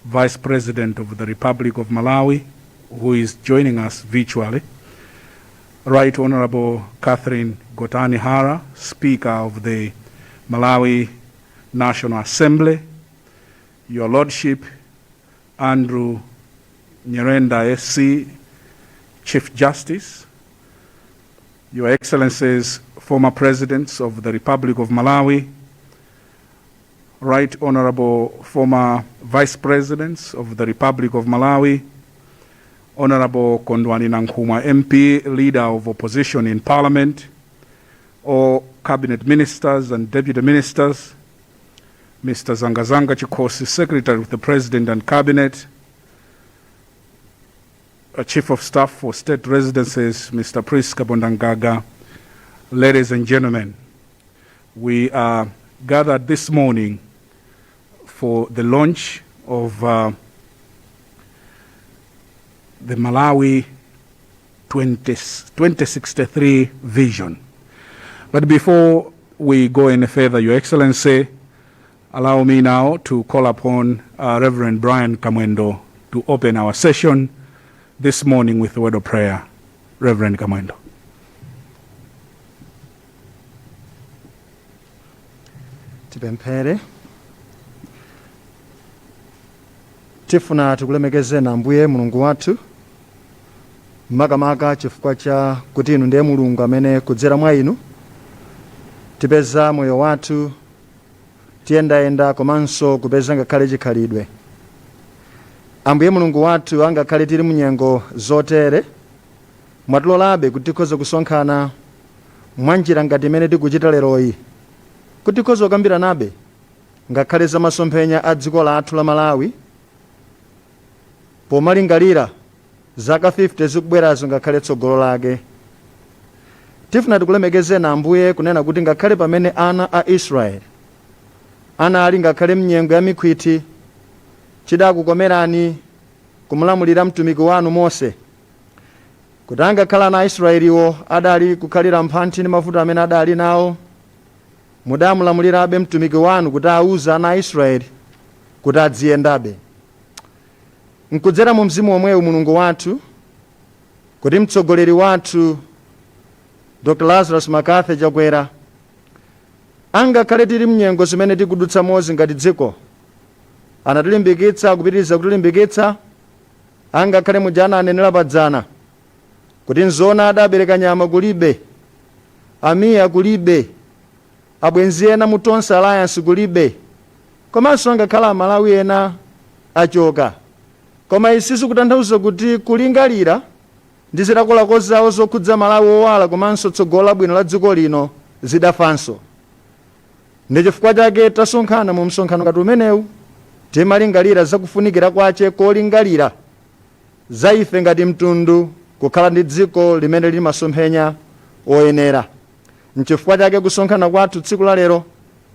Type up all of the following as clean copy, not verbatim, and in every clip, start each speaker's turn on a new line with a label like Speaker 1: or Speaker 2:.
Speaker 1: Vice President of the Republic of Malawi, who is joining us virtually. Right Honorable Catherine Gotani Hara, Speaker of the Malawi National Assembly, Your Lordship, Andrew Nyirenda SC, Chief Justice, Your Excellencies, former Presidents of the Republic of Malawi, Right Honorable former Vice Presidents of the Republic of Malawi, Honorable Kondwani Nankhumwa MP, Leader of Opposition in Parliament, all Cabinet Ministers and Deputy Ministers, Mr. Zangazanga Chikosi, Secretary of the President and Cabinet, Chief of Staff for State Residences, Mr. Priska Bondangaga, ladies and gentlemen, we are gathered this morning for the launch of the Malawi 2063 vision. But before we go any further, Your Excellency, allow me now to call upon Reverend Brian Kamwendo to open our session this morning with a word of prayer. Reverend Kamwendo.
Speaker 2: Tipemphere. Tifuna tikulemekezeni Ambuye Mulungu wathu makamaka chifukwa cha kuti inu ndiye Mulungu amene kudzera mwa inu tipeza moyo wathu tiyendayenda komanso kupeza ngakhale chikhalidwe. Ambuye Mulungu wathu angakhale tili munyengo zotere mwatilolabe kuti tikhoza kusonkhana mwanjira ngati imene tikuchita leroyi, kuti tikhoza kukambiranabe ngakhale za masomphenya a dziko lathu la Malawi pomalingalira zaka 50 zikubwerazo ngakhale tsogolo lake. Tifuna tikulemekezeni Ambuye kunena kuti ngakhale pamene ana a Israeli anali ngakhale mnyengo ya mikhwiti chidakukomerani kumulamulira mtumiki wanu Mose, kuti angakhala ana a Israeliwo adali kukhalira mphanthi ndi mavuto amene adali nawo, mudamulamulirabe mtumiki wanu kuti auza ana a Israeli kuti adziyendabe. Nkudzera mu mzimu omwewu Mulungu wathu kuti mtsogoleri wathu Dr. Lazarus Chakwera angakhale tili mnyengo zimene tikudutsa mozi ngati dziko, anatilimbikitsa kupitiriza kutilimbikitsa, angakhale mujana anenera padzana kuti nzona adabereka nyama kulibe, amiya kulibe, abwenzi ena mu Tonse Alliance kulibe, komanso angakhala Amalawi ena achoka. Koma isisu kutanthauza kuti kulingalira ndi zilakolako zawo zokhudza Malawi owala komanso tsogolo labwino la dziko lino zidafanso. Ndi chifukwa chake tasonkhana mu msonkhano ngati umenewu timalingalira zakufunikira kwache kolingalira za ife ngati mtundu kukhala ndi dziko limene lili masomphenya oyenera. Nchifukwa chake kusonkhana kwathu tsiku la lero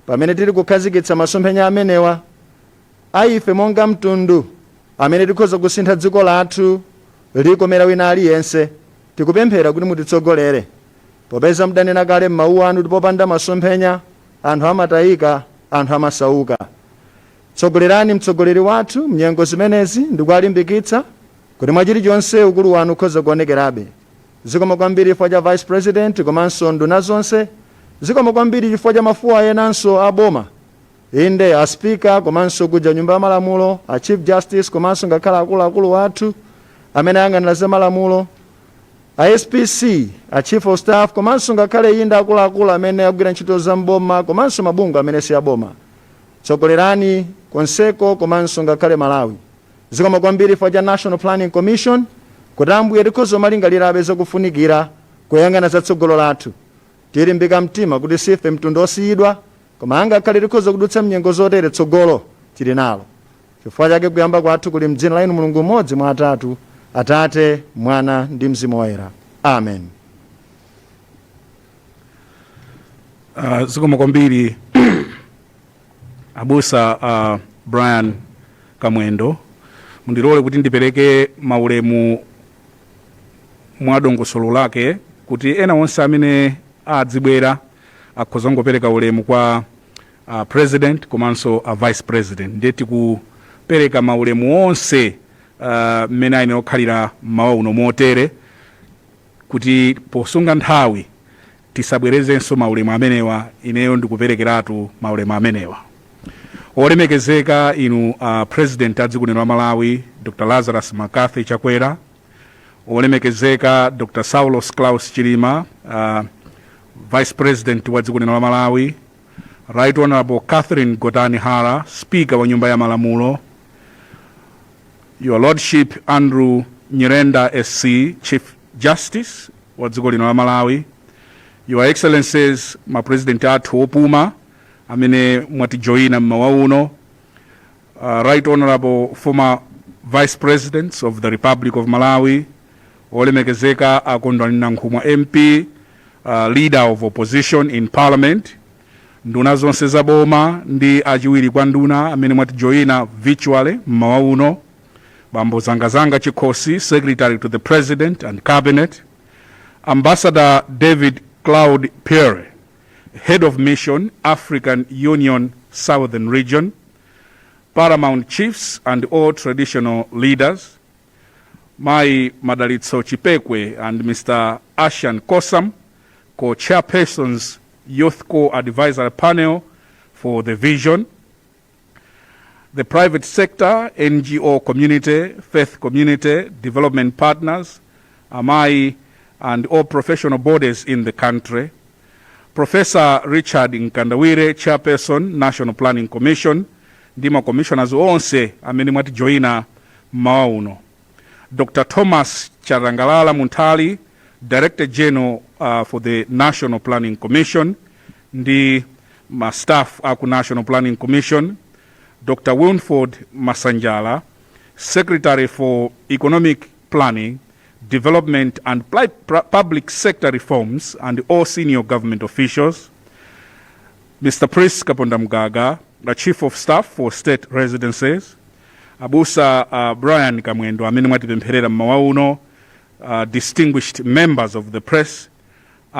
Speaker 2: pamene tili kukhazikitsa masomphenya amenewa a ife monga mtundu amene tikhoza kusintha dziko lathu likomera wina aliyense, tikupemphera kuti mutitsogolere popeza mudanena kale m'mawu anu kuti popanda masomphenya anthu amatayika, anthu amasauka. Tsogolerani mtsogoleri wathu mnyengo zimenezi ndi kuwalimbikitsa kuti mwa chilichonse ukulu wanu ukhoza kuonekerabe. Zikomo kwambiri chifukwa cha Vice President komanso nduna zonse, zikomo kwambiri chifukwa cha mafuwa enanso aboma, inde a Speaker komanso kuja nyumba ya malamulo, a Chief Justice komanso ngakhala akuluakulu wathu amene ayang'anira za malamulo, a SPC, a Chief of Staff komanso ngakhale inda akuluakulu amene akugwira ntchito za mboma komanso mabungwe amene si aboma. Tsogolerani konseko komanso ngakhale Malawi. Zikomo kwambiri chifukwa cha National Planning Commission kuti Ambuye tikhoza malingalirabe zakufunikira kuyang'ana za tsogolo lathu. Tilimbika mtima kuti sife mtundu osiyidwa, koma angakhale tikhoza kudutsa mnyengo zotere tsogolo tili nalo. Chifukwa chake kuyamba kwathu kuli m'dzina la inu Mulungu mmodzi mwa atatu, Atate, Mwana ndi Mzimu Woyera. Amen.
Speaker 1: Zikomo kwambiri Abusa Brian Kamwendo, mundilole kuti ndipereke maulemu mwa dongosolo lake kuti ena onse amene adzibwera akhoza ngopereka ulemu kwa President komanso Vice President. Ndiye pereka maulemu onse mmene aine okhalira mmawa uno motere kuti posunga nthawi tisabwerezenso maulemu amenewa. Ineyo ndikuperekeratu maulemu amenewa. Olemekezeka inu President adziko lino la Malawi Dr. Lazarus Chakwera, olemekezeka Dr. Saulos Chilima, Vice President wa dziko lino la Malawi, Right Honorable Gotani Hara, Speaker wa Nyumba ya Malamulo, Your Lordship Andrew Nyirenda SC, Chief Justice wa dziko lino la Malawi, Your Excellencies ma President athu opuma amene mwatijoyina mmawa uno, Right Honorable former Vice Presidents of the Republic of Malawi, olemekezeka akondwani Nankhumwa MP, Leader of Opposition in Parliament, nduna zonse za boma ndi achiwiri kwa nduna amene mwatijoyina virtually mmawa uno, Bambo Zangazanga Chikosi, Secretary to the President and Cabinet, Ambassador David Cloud Pierre, Head of Mission, African Union Southern Region, Paramount Chiefs and all traditional leaders, my Madalitso Chipekwe and Mr. Ashan Kosam, co-chairpersons, Youth Co-Advisory Panel for the Vision, the private sector, NGO community, faith community, development partners, AMAI, and all professional bodies in the country, Professor Richard Nkandawire, Chairperson, National Planning Commission, ndima commissioners onse amene mwatijoyina mmawa uno, Dr. Thomas Charangalala Muntali, Director General for the National Planning Commission, ndi ma staff aku National Planning Commission, Dr. Winford Masanjala, Secretary for Economic Planning, Development and Public Sector Reforms, and all senior government officials, Mr. Pris Kapondamgaga, the Chief of Staff for State Residences, Abusa Brian Kamwendo, amene mwatipempherera mmawa uno, distinguished members of the press,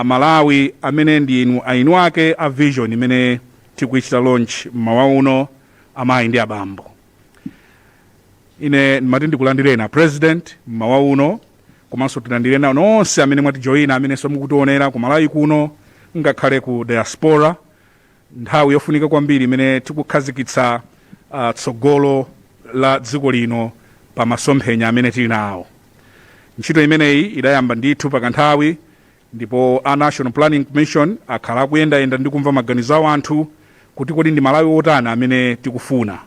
Speaker 1: Malawi amene ndi inu ainu ake a vision imene tikuichita launch mmawa uno, amayi ndi abambo. Ine ndimati ndikulandireni President mmawa uno, komanso tilandireni onse amene mwatijoyina amene mukutionera ku Malawi kuno ngakhale ku diaspora. Nthawi yofunika kwambiri imene tikukhazikitsa tsogolo la dziko lino pa masomphenya amene tili nawo. Ntchito imeneyi idayamba ndithu pakanthawi, ndipo a National Planning Commission akhala kuyendayenda ndi kumva maganizo a anthu kuti kodi ndi Malawi otani amene tikufuna.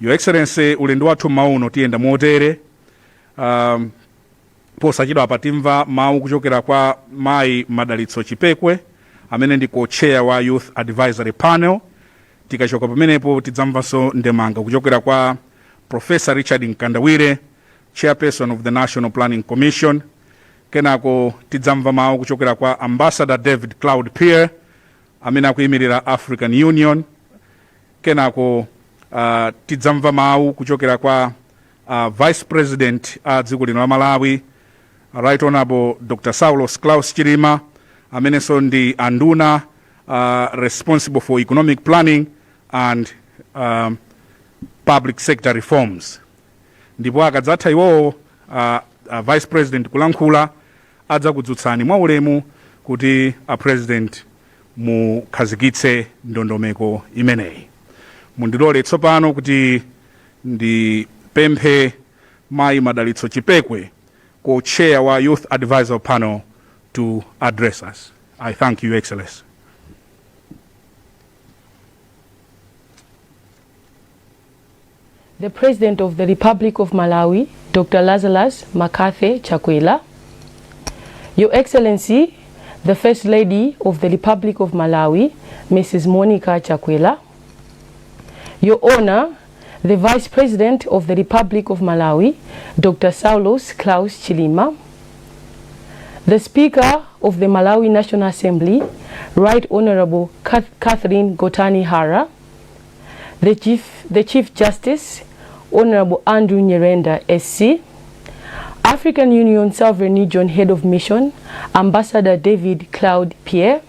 Speaker 1: Your Excellency, ulendo wathu mmawa uno tiyenda motere, posachedwa patimva mawu kuchokera kwa mayi Madalitso Chipekwe amene ndi co-chair wa Youth Advisory Panel. Tikachoka pamenepo tidzamvanso ndemanga kuchokera kwa Professor Richard Nkandawire, Chairperson of the National Planning Commission. Kenako tidzamva mawu kuchokera kwa Ambassador David Cloud Pierre amene akuyimirira African Union. Kenako tidzamva mawu kuchokera kwa Vice President a dziko lino la Malawi, Right Honorable Dr. Saulos Chilima, amene so ndi anduna responsible for economic planning and public sector reforms. Ndipo akadzatha iwowo Vice President kulankhula adza kudzutsani mwa ulemu kuti President mukhazikitse ndondomeko imeneyi. Mundilole tsopano kuti ndipemphe mayi Madalitso Chipekwe, co-chair wa Youth Advisory Panel, to address us. I thank you, Excellency.
Speaker 3: The President of the Republic of Malawi, Dr. Lazarus Chakwera, Your Excellency, the First Lady of the Republic of Malawi, Mrs. Monica Chakwera, Your Honor, the Vice President of the Republic of Malawi, Dr. Saulos Chilima, the Speaker of the Malawi National Assembly, Right Honorable Gotani Hara, the Chief Justice, Honorable Andrew Nyirenda SC, African Union Southern Region Head of Mission, Ambassador David Cloud Pierre,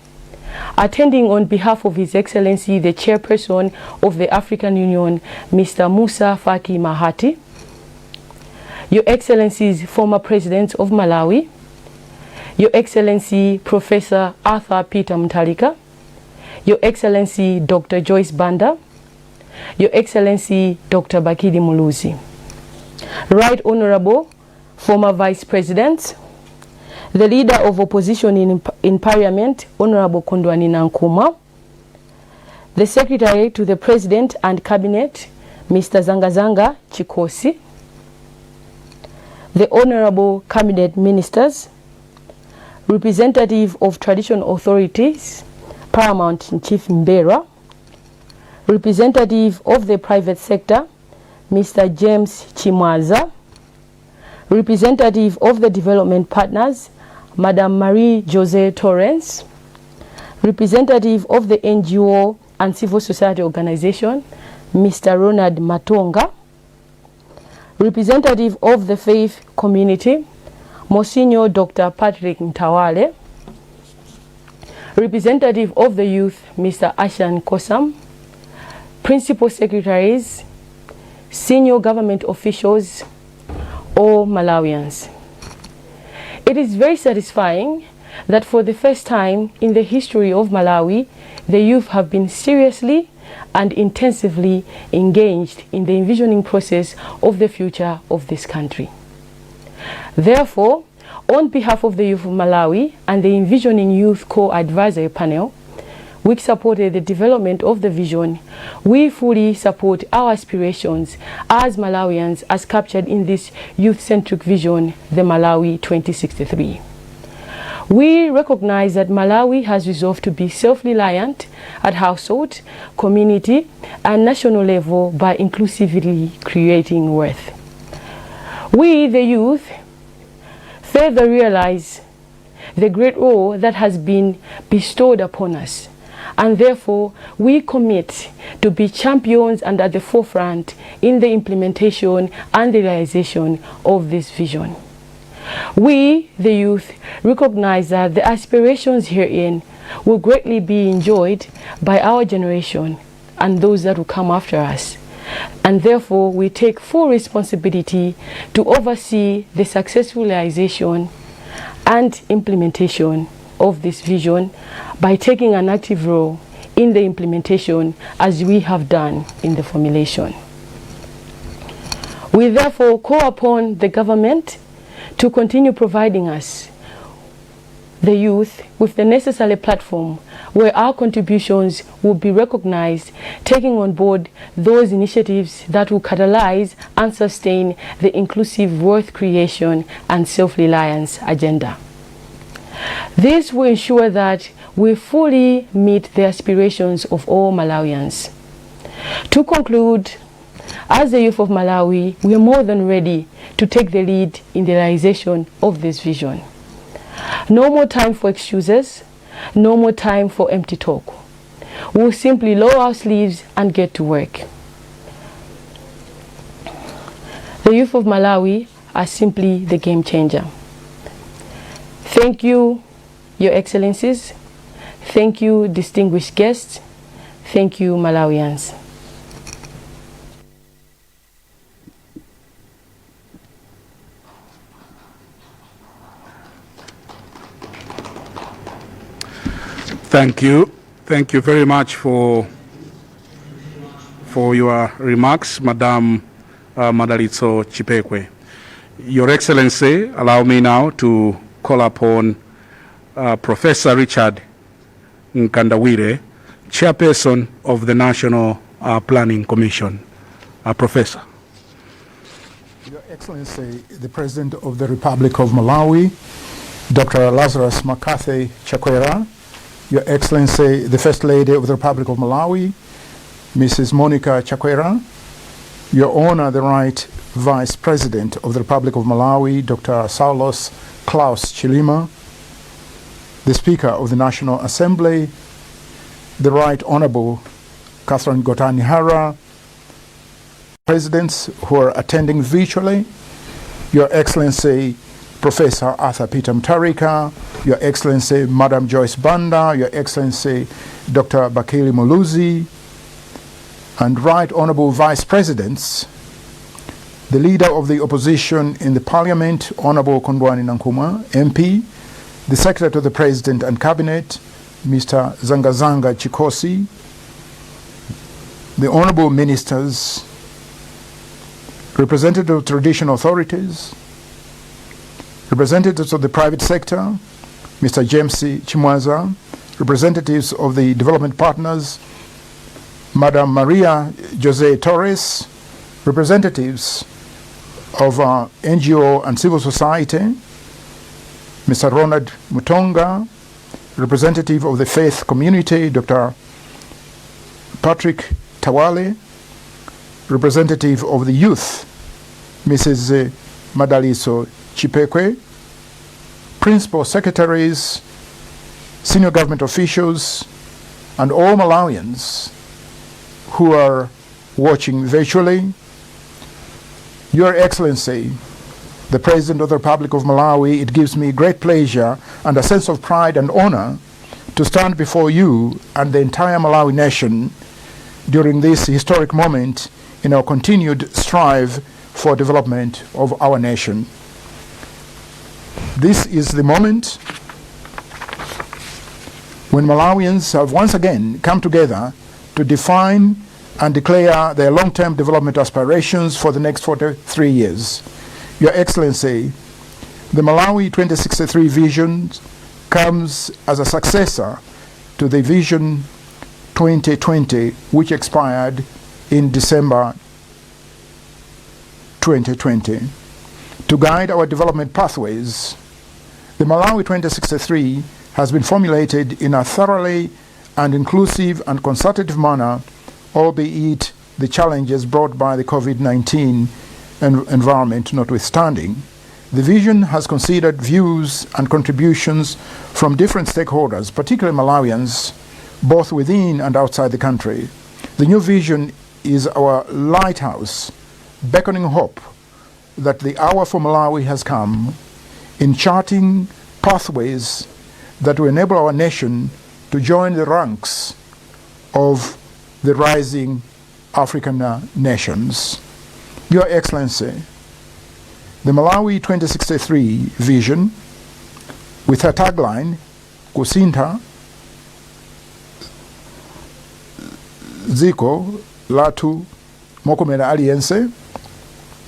Speaker 3: attending on behalf of His Excellency, the Chairperson of the African Union, Mr. Musa Faki Mahati, Your Excellencies, former President of Malawi, Your Excellency, Professor Arthur Peter Mutharika, Your Excellency, Dr. Joyce Banda, Your Excellency, Dr. Bakili Muluzi, Right Honorable former Vice President, the Leader of Opposition in Parliament, Honorable Kondwani Nkrumah, the Secretary to the President and Cabinet, Mr. Zangazanga Chikosi, the Honorable Cabinet Ministers, Representative of Traditional Authorities, Paramount Chief Mbera, Representative of the Private Sector, Mr. James Chimwaza, Representative of the Development Partners, Madam Marie Jose Torrens, Representative of the NGO and Civil Society Organization, Mr. Ronald Matonga, Representative of the Faith Community, Monsignor Dr. Patrick Ntawale, Representative of the Youth, Mr. Ashan Kosam, Principal Secretaries, Senior Government Officials, all Malawians. It is very satisfying that for the first time in the history of Malawi, the youth have been seriously and intensively engaged in the envisioning process of the future of this country. Therefore, on behalf of the youth of Malawi and the Envisioning Youth Co-Advisory Panel, which supported the development of the vision, we fully support our aspirations as Malawians as captured in this youth-centric vision, the Malawi 2063. We recognize that Malawi has resolved to be self-reliant at household, community, and national level by inclusively creating worth. We, the youth, further realize the great role that has been bestowed upon us, and therefore we commit to be champions and at the forefront in the implementation and the realization of this vision. We, the youth, recognize that the aspirations herein will greatly be enjoyed by our generation and those that will come after us. And therefore, we take full responsibility to oversee the successful realization and implementation of this vision by taking an active role in the implementation as we have done in the formulation. We therefore call upon the government to continue providing us, the youth, with the necessary platform where our contributions will be recognized, taking on board those initiatives that will catalyze and sustain the inclusive wealth creation and self-reliance agenda. This will ensure that we fully meet the aspirations of all Malawians. To conclude, as the youth of Malawi, we are more than ready to take the lead in the realization of this vision. No more time for excuses, no more time for empty talk. We'll simply roll our sleeves and get to work. The youth of Malawi are simply the game changer. Thank you, Your Excellencies. Thank you, distinguished guests. Thank you, Malawians.
Speaker 1: Thank you. Thank you very much for your remarks, Madam Madalitso Chipekwe. Your Excellency, allow me now to call upon Professor Richard Nkandawire, Chairperson of the National Planning Commission. Professor.
Speaker 4: Your Excellency, the President of the Republic of Malawi, Dr. Lazarus Chakwera, Your Excellency, the First Lady of the Republic of Malawi, Mrs. Monica Chakwera, Your Honor, the Right Vice President of the Republic of Malawi, Dr. Saulos Chilima, the Speaker of the National Assembly, the Right Honorable Catherine Gotani-Hara, Presidents who are attending virtually, Your Excellency, Professor Arthur Peter Mutharika, Your Excellency Madam Joyce Banda, Your Excellency Dr. Bakili Muluzi, and Right Honorable Vice Presidents, the Leader of the Opposition in the Parliament, Honorable Kwagwanji MP, the Secretary to the President and Cabinet, Mr. Zangazanga Chikosi, the Honorable Ministers, representatives of traditional authorities, representatives of the private sector, Mr. James Chimwaza, representatives of the development partners, Madam Maria Jose Torres, representatives of NGO and civil society, Mr. Ronald Mutonga, representative of the faith community, Dr. Patrick Tawale, representative of the youth, Mrs. Madaliso Chipekwe, principal secretaries, senior government officials, and all Malawians who are watching virtually. Your Excellency, the President of the Republic of Malawi, it gives me great pleasure and a sense of pride and honor to stand before you and the entire Malawi nation during this historic moment in our continued strive for development of our nation. This is the moment when Malawians have once again come together to define and declare their long-term development aspirations for the next 43 years. Your Excellency, the Malawi 2063 vision comes as a successor to the Vision 2020, which expired in December 2020. To guide our development pathways, the Malawi 2063 has been formulated in a thoroughly and inclusive and consultative manner, albeit the challenges brought by the COVID-19 environment notwithstanding. The vision has considered views and contributions from different stakeholders, particularly Malawians, both within and outside the country. The new vision is our lighthouse, beckoning hope that the hour for Malawi has come in charting pathways that will enable our nation to join the ranks of the rising African nations. Your Excellency, the Malawi 2063 vision, with her tagline, Kusinta Ziko Latu Mokomera Aliense,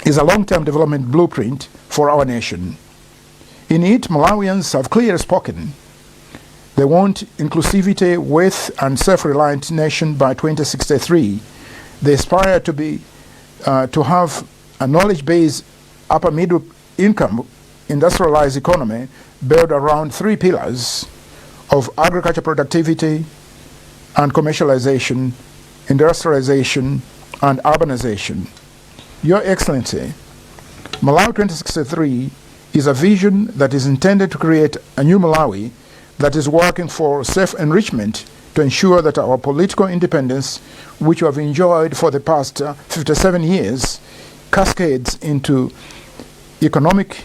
Speaker 4: is a long-term development blueprint for our nation. In it, Malawians have clearly spoken. They want inclusivity with and self-reliant nation by 2063. They aspire to have a knowledge-based upper middle income industrialized economy built around three pillars of agriculture productivity and commercialization, industrialization, and urbanization. Your Excellency, Malawi 2063 is a vision that is intended to create a new Malawi that is working for self-enrichment to ensure that our political independence, which we have enjoyed for the past 57 years, cascades into economic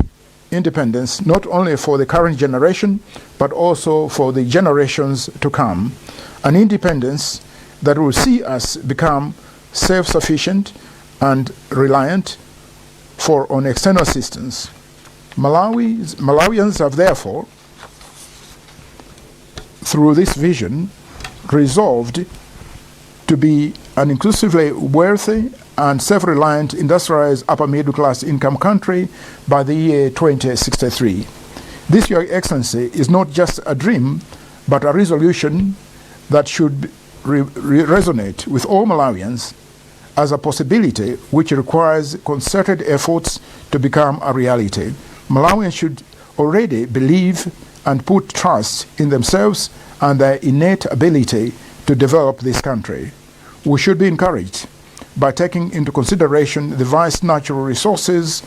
Speaker 4: independence, not only for the current generation, but also for the generations to come. An independence that will see us become self-sufficient and reliant on external assistance. Malawians have therefore, through this vision, resolved to be an inclusively wealthy and self-reliant industrialized upper middle class income country by the year 2063. This, Your Excellency, is not just a dream, but a resolution that should resonate with all Malawians as a possibility which requires concerted efforts to become a reality. Malawians should already believe and put trust in themselves and their innate ability to develop this country. We should be encouraged by taking into consideration the vast natural resources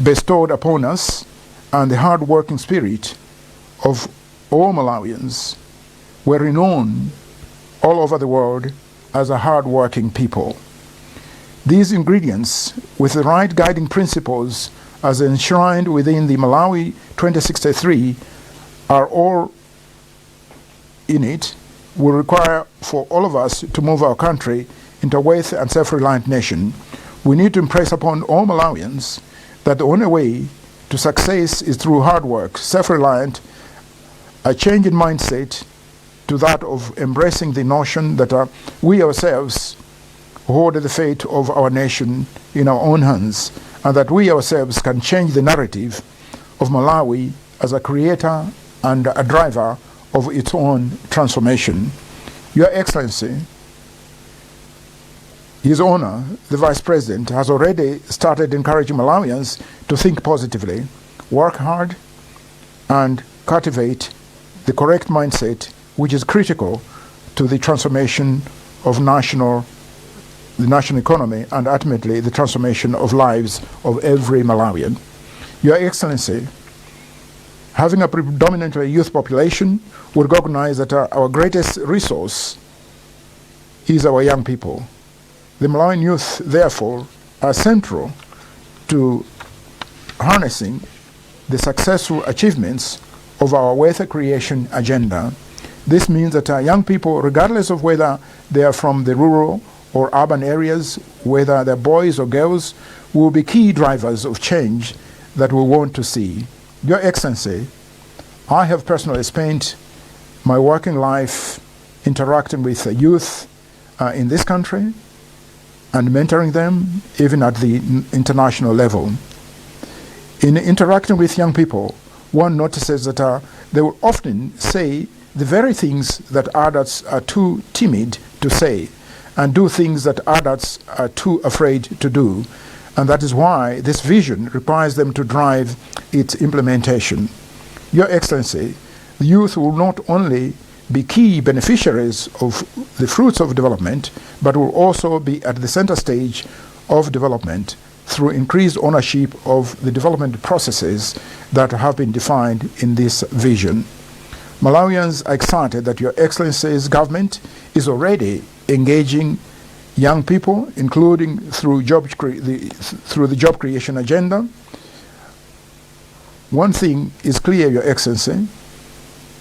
Speaker 4: bestowed upon us and the hard-working spirit of all Malawians. We're renowned all over the world as a hard-working people. These ingredients, with the right guiding principles as enshrined within the Malawi 2063 are all in it, will require for all of us to move our country into a wealthy and self-reliant nation. We need to impress upon all Malawians that the only way to success is through hard work, self-reliant, a change in mindset to that of embracing the notion that we ourselves hold the fate of our nation in our own hands, and that we ourselves can change the narrative of Malawi as a creator and a driver of its own transformation. Your Excellency, His Honor, the Vice President, has already started encouraging Malawians to think positively, work hard, and cultivate the correct mindset which is critical to the transformation of the national economy and ultimately the transformation of lives of every Malawian. Your Excellency, having a predominantly youth population, we recognize that our greatest resource is our young people. The Malawian youth, therefore, are central to harnessing the successful achievements of our wealth creation agenda. This means that our young people, regardless of whether they are from the rural or urban areas, whether they're boys or girls, will be key drivers of change that we want to see. Your Excellency, I have personally spent my working life interacting with youth in this country and mentoring them even at the international level. In interacting with young people, one notices that they will often say the very things that adults are too timid to say, and do things that adults are too afraid to do. And that is why this vision requires them to drive its implementation. Your Excellency, the youth will not only be key beneficiaries of the fruits of development, but will also be at the center stage of development through increased ownership of the development processes that have been defined in this vision. Malawians are excited that Your Excellency's government is already engaging young people, including through the job creation agenda. One thing is clear, Your Excellency: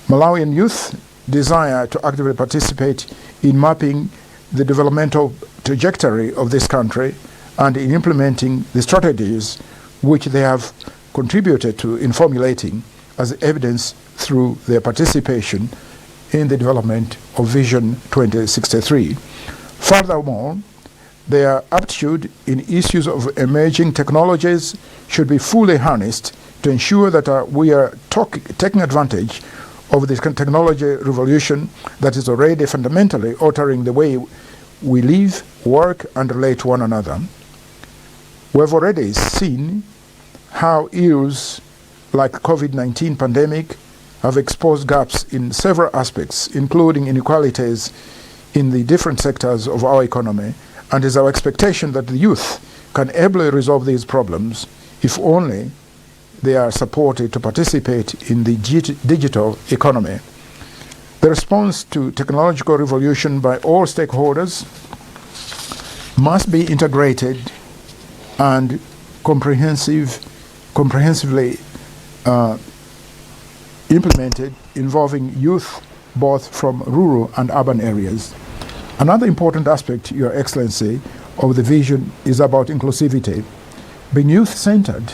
Speaker 4: Malawian youth desire to actively participate in mapping the developmental trajectory of this country and in implementing the strategies which they have contributed to in formulating, as evidence through their participation in the development of Vision 2063. Furthermore, their aptitude in issues of emerging technologies should be fully harnessed to ensure that we are taking advantage of this technology revolution that is already fundamentally altering the way we live, work, and relate to one another. We have already seen how ills like COVID-19 pandemic have exposed gaps in several aspects, including inequalities in the different sectors of our economy, and it is our expectation that the youth can ably resolve these problems if only they are supported to participate in the digital economy. The response to technological revolution by all stakeholders must be integrated and comprehensively implemented, involving youth both from rural and urban areas. Another important aspect, Your Excellency, of the vision is about inclusivity. Being youth-centered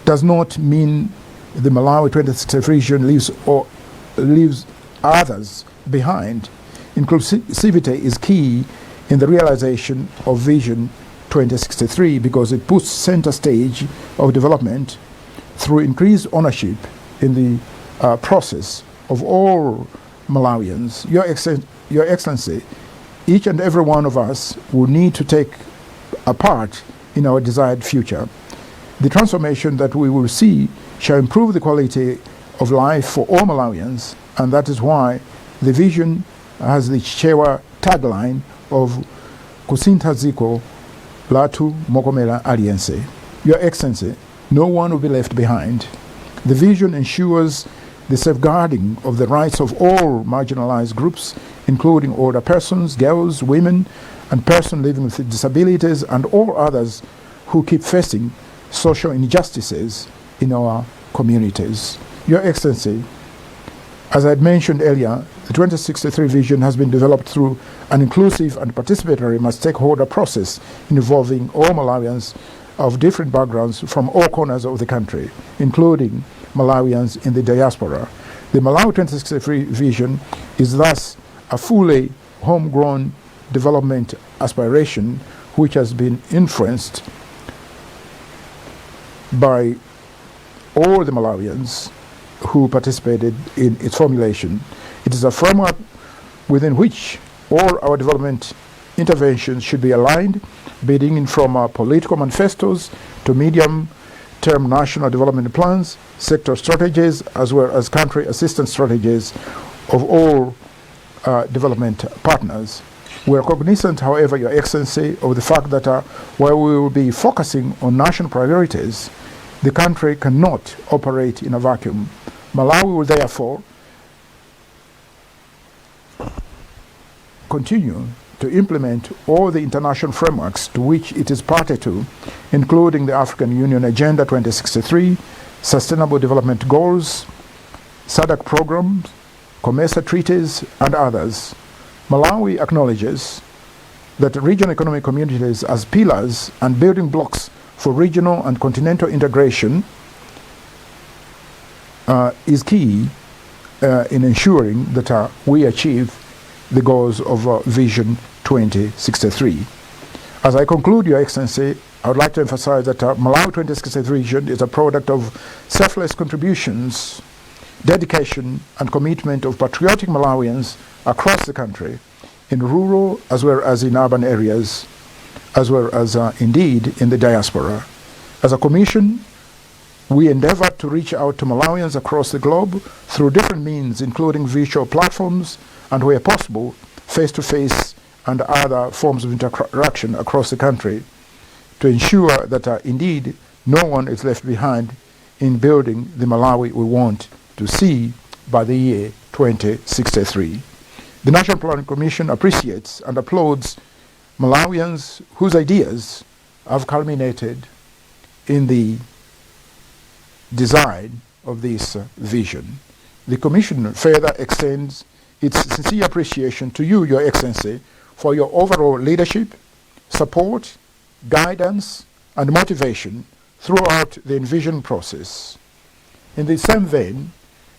Speaker 4: does not mean the Malawi 2060 vision leaves others behind. Inclusivity is key in the realization of Vision 2063 because it puts center stage of development through increased ownership in the process of all Malawians. Your Excellency, each and every one of us will need to take a part in our desired future. The transformation that we will see shall improve the quality of life for all Malawians, and that is why the vision has the Chewa tagline of Kusintha Ziko Latu Mokomera Aliense. Your Excellency, no one will be left behind. The vision ensures the safeguarding of the rights of all marginalized groups, including older persons, girls, women, and persons living with disabilities, and all others who keep facing social injustices in our communities. Your Excellency, as I had mentioned earlier, the 2063 vision has been developed through an inclusive and participatory multi-stakeholder process involving all Malawians of different backgrounds from all corners of the country, including Malawians in the diaspora. The Malawi 2063 vision is thus a fully homegrown development aspiration which has been influenced by all the Malawians who participated in its formulation. It is a framework within which all our development interventions should be aligned, beginning from our political manifestos to medium-term national development plans, sector strategies, as well as country assistance strategies of all development partners. We are cognizant, however, Your Excellency, of the fact that while we will be focusing on national priorities, the country cannot operate in a vacuum. Malawi will therefore continue to implement all the international frameworks to which it is party to, including the African Union Agenda 2063, Sustainable Development Goals, SADC programs, COMESA treaties, and others. Malawi acknowledges that regional economic communities as pillars and building blocks for regional and continental integration is key in ensuring that we achieve the goals of Vision 2063. As I conclude, Your Excellency, I would like to emphasize that Malawi 2063 vision is a product of selfless contributions, dedication, and commitment of patriotic Malawians across the country, in rural as well as in urban areas, as well as indeed in the diaspora. As a commission, we endeavor to reach out to Malawians across the globe through different means, including virtual platforms and, where possible, face-to-face and other forms of interaction across the country, to ensure that indeed no one is left behind in building the Malawi we want to see by the year 2063. The National Planning Commission appreciates and applauds Malawians whose ideas have culminated in the design of this vision. The Commission further extends its sincere appreciation to you, Your Excellency, for your overall leadership, support, guidance, and motivation throughout the envision process. In the same vein,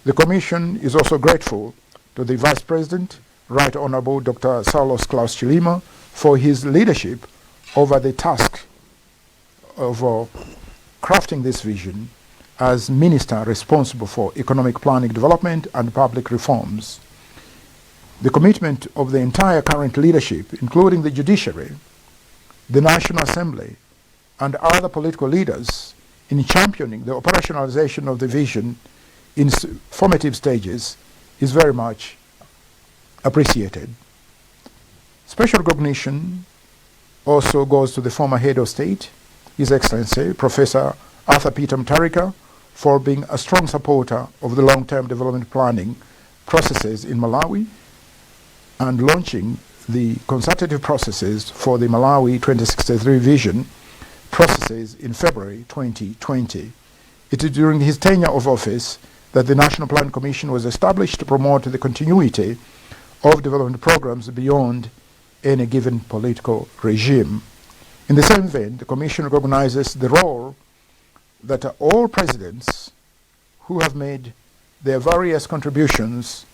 Speaker 4: the Commission is also grateful to the Vice President, Right Honorable Dr. Saulos Chilima, for his leadership over the task of crafting this vision as Minister responsible for economic planning, development, and public reforms. The commitment of the entire current leadership, including the judiciary, the National Assembly, and other political leaders in championing the operationalization of the vision in its formative stages, is very much appreciated. Special recognition also goes to the former head of state, His Excellency Professor Arthur Peter Mutharika, for being a strong supporter of the long-term development planning processes in Malawi and launching the consultative processes for the Malawi 2063 vision processes in February 2020. It is during his tenure of office that the National Planning Commission was established to promote the continuity of development programs beyond any given political regime. In the same vein, the Commission recognizes the role that all presidents who have made their various contributions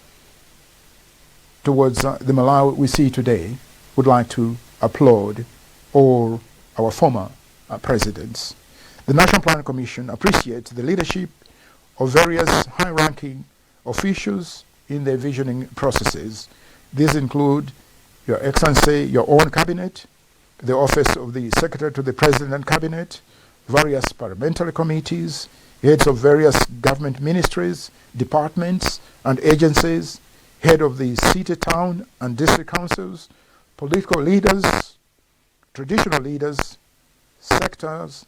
Speaker 4: towards the Malawi we see today would like to applaud all our former presidents. The National Planning Commission appreciates the leadership of various high-ranking officials in their visioning processes. These include, Your Excellency, your own cabinet, the Office of the Secretary to the President and Cabinet, various parliamentary committees, heads of various government ministries, departments, and agencies, head of the city, town, and district councils, political leaders, traditional leaders, sectors,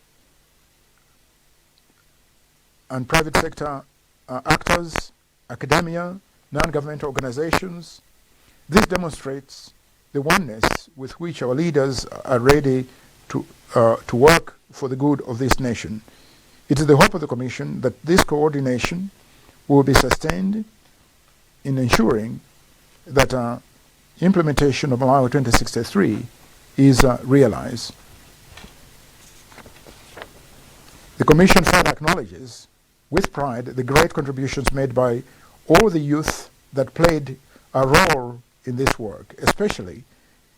Speaker 4: and private sector actors, academia, non-governmental organizations. This demonstrates the oneness with which our leaders are ready to work for the good of this nation. It is the hope of the Commission that this coordination will be sustained in ensuring that implementation of Malawi 2063 is realized. The Commission further acknowledges with pride the great contributions made by all the youth that played a role in this work, especially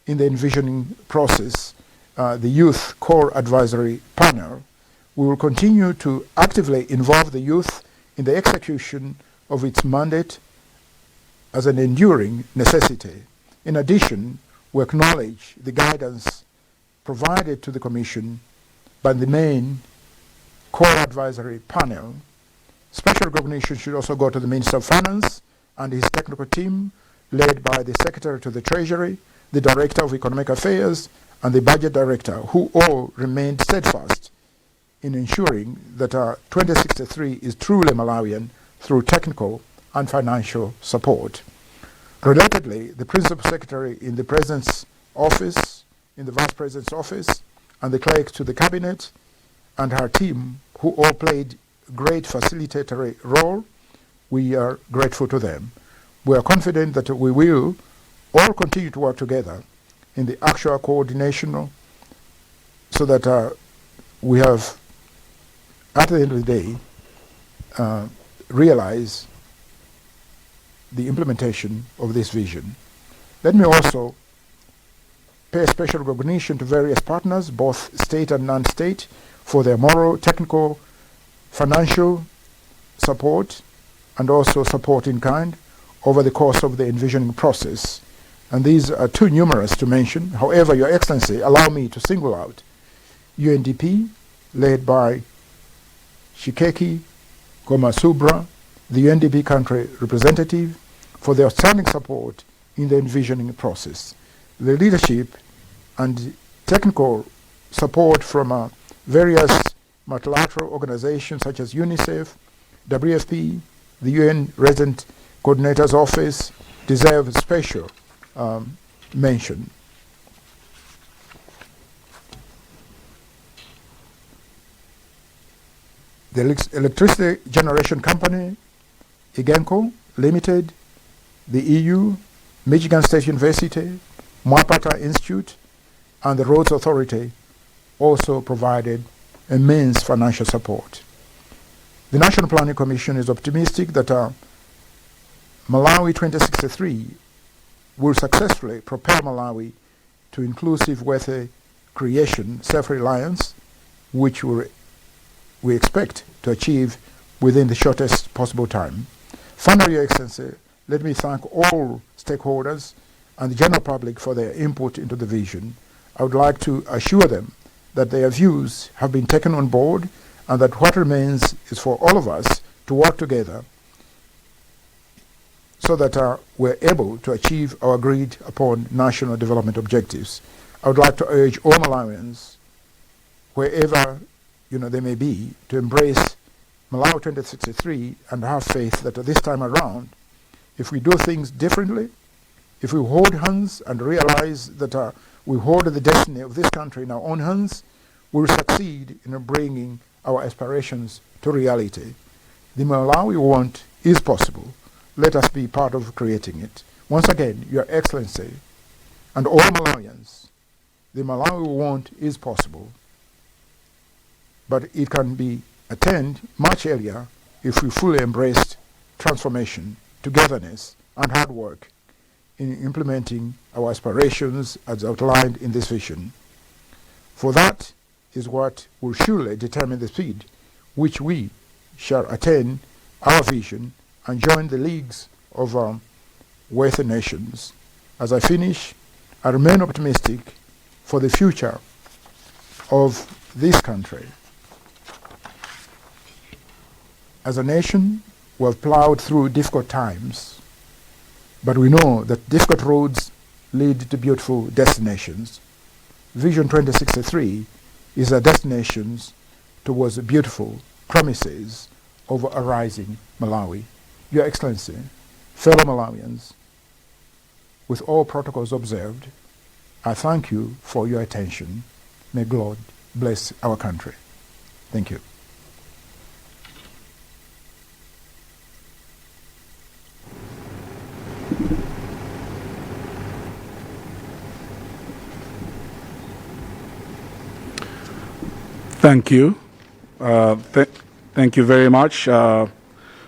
Speaker 4: in the envisioning process, the Youth Core Advisory Panel. We will continue to actively involve the youth in the execution of its mandate as an enduring necessity. In addition, we acknowledge the guidance provided to the Commission by the main Core Advisory Panel. Special recognition should also go to the Minister of Finance and his technical team, led by the Secretary to the Treasury, the Director of Economic Affairs, and the Budget Director, who all remained steadfast in ensuring that 2063 is truly Malawian through technical and financial support. Relatedly, the Principal Secretary in the President's Office, in the Vice President's Office, and the Clerk to the Cabinet, and her team, who all played great facilitatory role, we are grateful to them. We are confident that we will all continue to work together in the actual coordination so that we have, at the end of the day, realize the implementation of this vision. Let me also pay special recognition to various partners, both state and non-state, for their moral, technical, financial support, and also support in kind over the course of the envisioning process. And these are too numerous to mention. However, Your Excellency, allow me to single out UNDP, led by Shikeki Gomasubra, the UNDP country representative, for their outstanding support in the envisioning process. The leadership and technical support from various multilateral organizations such as UNICEF, WFP, the UN Resident Coordinator's Office deserve special mention. The Electricity Generation Company, Igenco Limited, the EU, Michigan State University, Mwapata Institute, and the Roads Authority also provided immense financial support. The National Planning Commission is optimistic that Malawi 2063 will successfully propel Malawi to inclusive, wealthy creation, self-reliance, which we expect to achieve within the shortest possible time. Finally, Your Excellency, let me thank all stakeholders and the general public for their input into the vision. I would like to assure them that their views have been taken on board and that what remains is for all of us to work together so that we're able to achieve our agreed upon national development objectives. I would like to urge all Malawians, wherever they may be, to embrace Malawi 2063 and have faith that this time around, if we do things differently, if we hold hands and realize that we hold the destiny of this country in our own hands, we will succeed in bringing our aspirations to reality. The Malawi we want is possible. Let us be part of creating it. Once again, Your Excellency, and all Malawians, the Malawi we want is possible, but it can be attained much earlier if we fully embraced transformation, togetherness, and hard work in implementing our aspirations as outlined in this vision. For that is what will surely determine the speed which we shall attain our vision and join the leagues of wealthy nations. As I finish, I remain optimistic for the future of this country. As a nation, we have plowed through difficult times, but we know that difficult roads lead to beautiful destinations. Vision 2063 is a destination towards beautiful promises of a rising Malawi. Your Excellency, fellow Malawians, with all protocols observed, I thank you for your attention. May God bless our country. Thank you.
Speaker 1: Thank you. Thank you very much,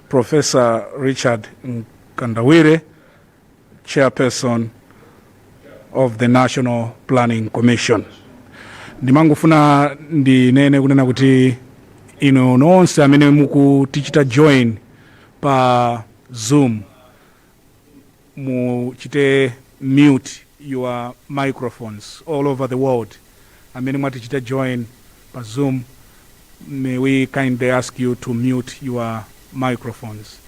Speaker 1: Professor Richard Nkandawire, Chairperson of the National Planning Commission. Ndimangofuna ndinene kunena kuti ino nonse amene mukutichita join pa Zoom muchite mute your microphones all over the world. Amene mwatichita join pa Zoom, may we kindly ask you to mute your microphones.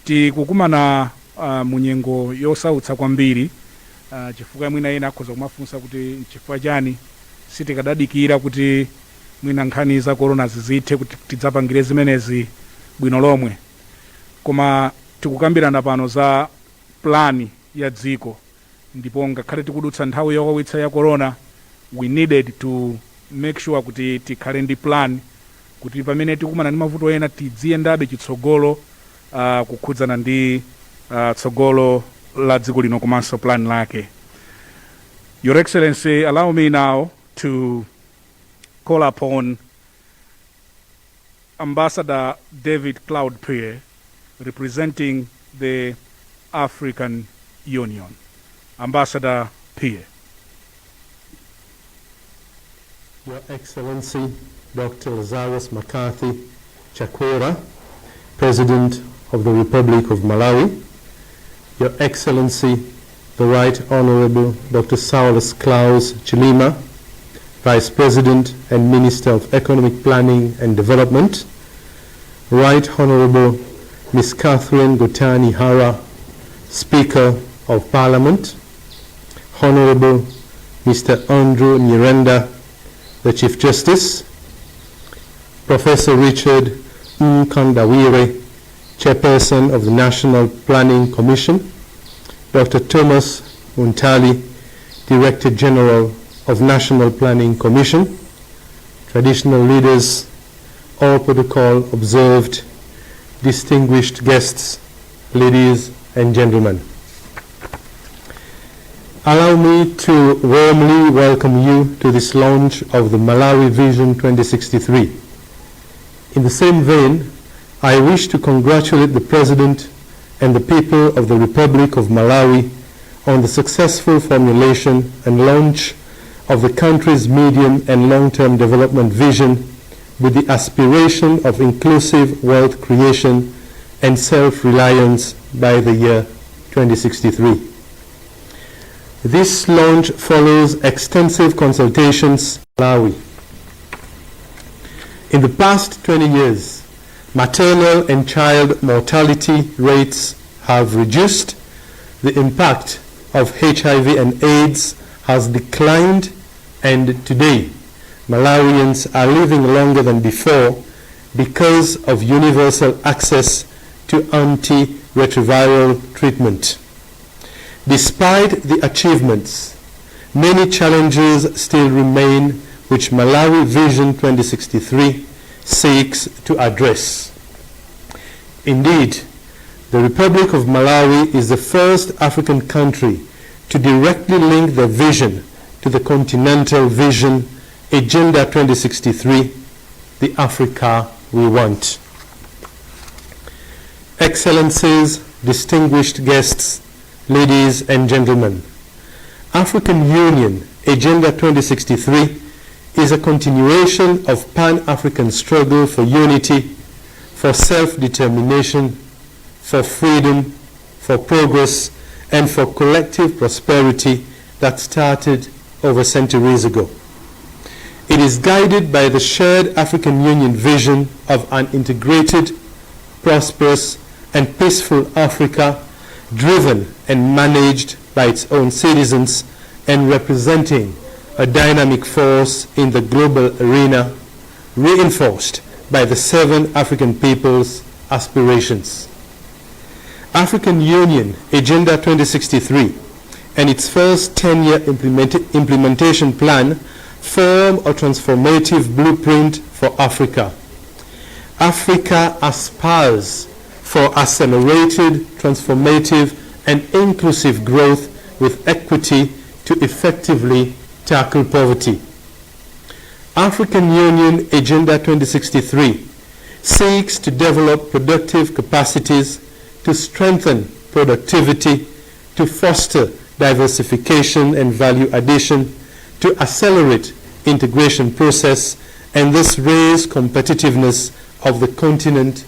Speaker 1: Tikukumana munyengo yosautsa kwambiri, chifukwa mwina ena akhoza kumafunsa kuti chifukwa chani sitikadadikira kuti mwina nkhani za corona zizithe kuti tidzapangire zimenezi bwino lomwe. Koma tikukambirana pano za plani ya dziko, ndipo ngakhale tikudutsa nthawi yokawitsa ya corona, we needed to make sure kuti tikhale ndi plan kuti pamene tikumana ndi mavuto ena tidziyendabe chitsogolo kukhudzana ndi tsogolo la dziko lino komanso plan lake. Your Excellency, allow me now to call upon Ambassador David Cloud Pierre, representing the African Union. Ambassador Pierre.
Speaker 5: Your Excellency, Dr. Lazarus Chakwera, President of the Republic of Malawi, Your Excellency, the Right Honorable Dr. Saulos Chilima, Vice President and Minister of Economic Planning and Development, Right Honorable Ms. Catherine Gotani Hara, Speaker of Parliament, Honorable Mr. Andrew Nyirenda, the Chief Justice, Professor Richard Nkandawire, Chairperson of the National Planning Commission, Dr. Thomas Muntali, Director General of National Planning Commission, traditional leaders, all protocol observed, distinguished guests, ladies and gentlemen. Allow me to warmly welcome you to this launch of the Malawi Vision 2063. In the same vein, I wish to congratulate the President and the people of the Republic of Malawi on the successful formulation and launch of the country's medium and long-term development vision with the aspiration of inclusive wealth creation and self-reliance by the year 2063. This launch follows extensive consultations in Malawi. In the past 20 years, maternal and child mortality rates have reduced, the impact of HIV and AIDS has declined, and today Malawians are living longer than before because of universal access to antiretroviral treatment. Despite the achievements, many challenges still remain which Malawi Vision 2063 seeks to address. Indeed, the Republic of Malawi is the first African country to directly link the vision to the continental vision, Agenda 2063, the Africa we want. Excellencies, distinguished guests, ladies and gentlemen, African Union Agenda 2063 is a continuation of Pan-African struggle for unity, for self-determination, for freedom, for progress, and for collective prosperity that started over centuries ago. It is guided by the shared African Union vision of an integrated, prosperous, and peaceful Africa, driven and managed by its own citizens and representing a dynamic force in the global arena, reinforced by the 7 African peoples' aspirations. African Union Agenda 2063 and its first 10-year implementation plan form a transformative blueprint for Africa. Africa aspires for accelerated, transformative, and inclusive growth with equity to effectively tackle poverty. African Union Agenda 2063 seeks to develop productive capacities, to strengthen productivity, to foster diversification and value addition, to accelerate integration process, and thus raise competitiveness of the continent,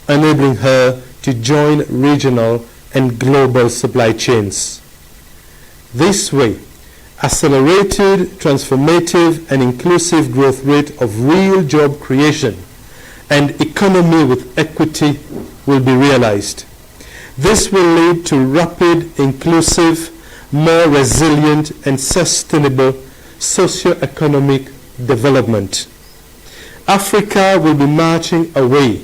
Speaker 5: enabling her to join regional and global supply chains. This way, accelerated, transformative, and inclusive growth rate of real job creation and economy with equity will be realized. This will lead to rapid, inclusive, more resilient, and sustainable socio-economic development. Africa will be marching away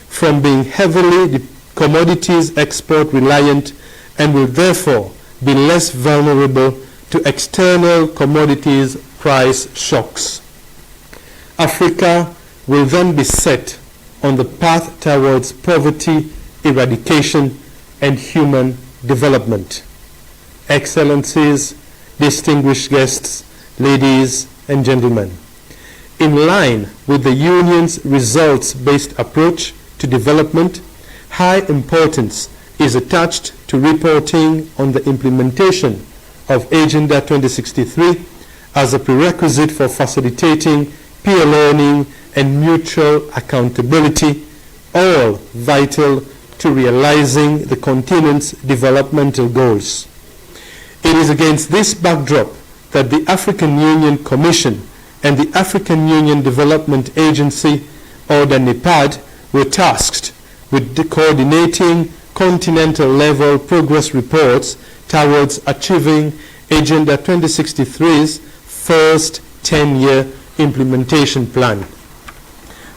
Speaker 5: from being heavily commodities export reliant and will therefore be less vulnerable to external commodities price shocks. Africa will then be set on the path towards poverty eradication and human development. Excellencies, distinguished guests, ladies and gentlemen, in line with the Union's results-based approach to development, high importance is attached to reporting on the implementation of Agenda 2063 as a prerequisite for facilitating peer learning and mutual accountability, all vital to realizing the continent's developmental goals. It is against this backdrop that the African Union Commission and the African Union Development Agency, or the NEPAD, were tasked with coordinating continental-level progress reports towards achieving Agenda 2063's first 10-year implementation plan.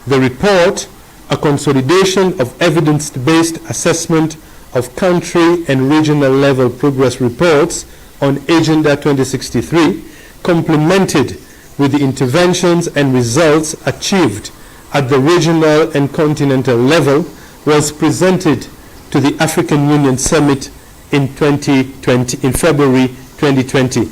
Speaker 5: The report, a consolidation of evidence-based assessment of country and regional level progress reports on Agenda 2063, complemented with the interventions and results achieved at the regional and continental level, was presented to the African Union Summit in February 2020.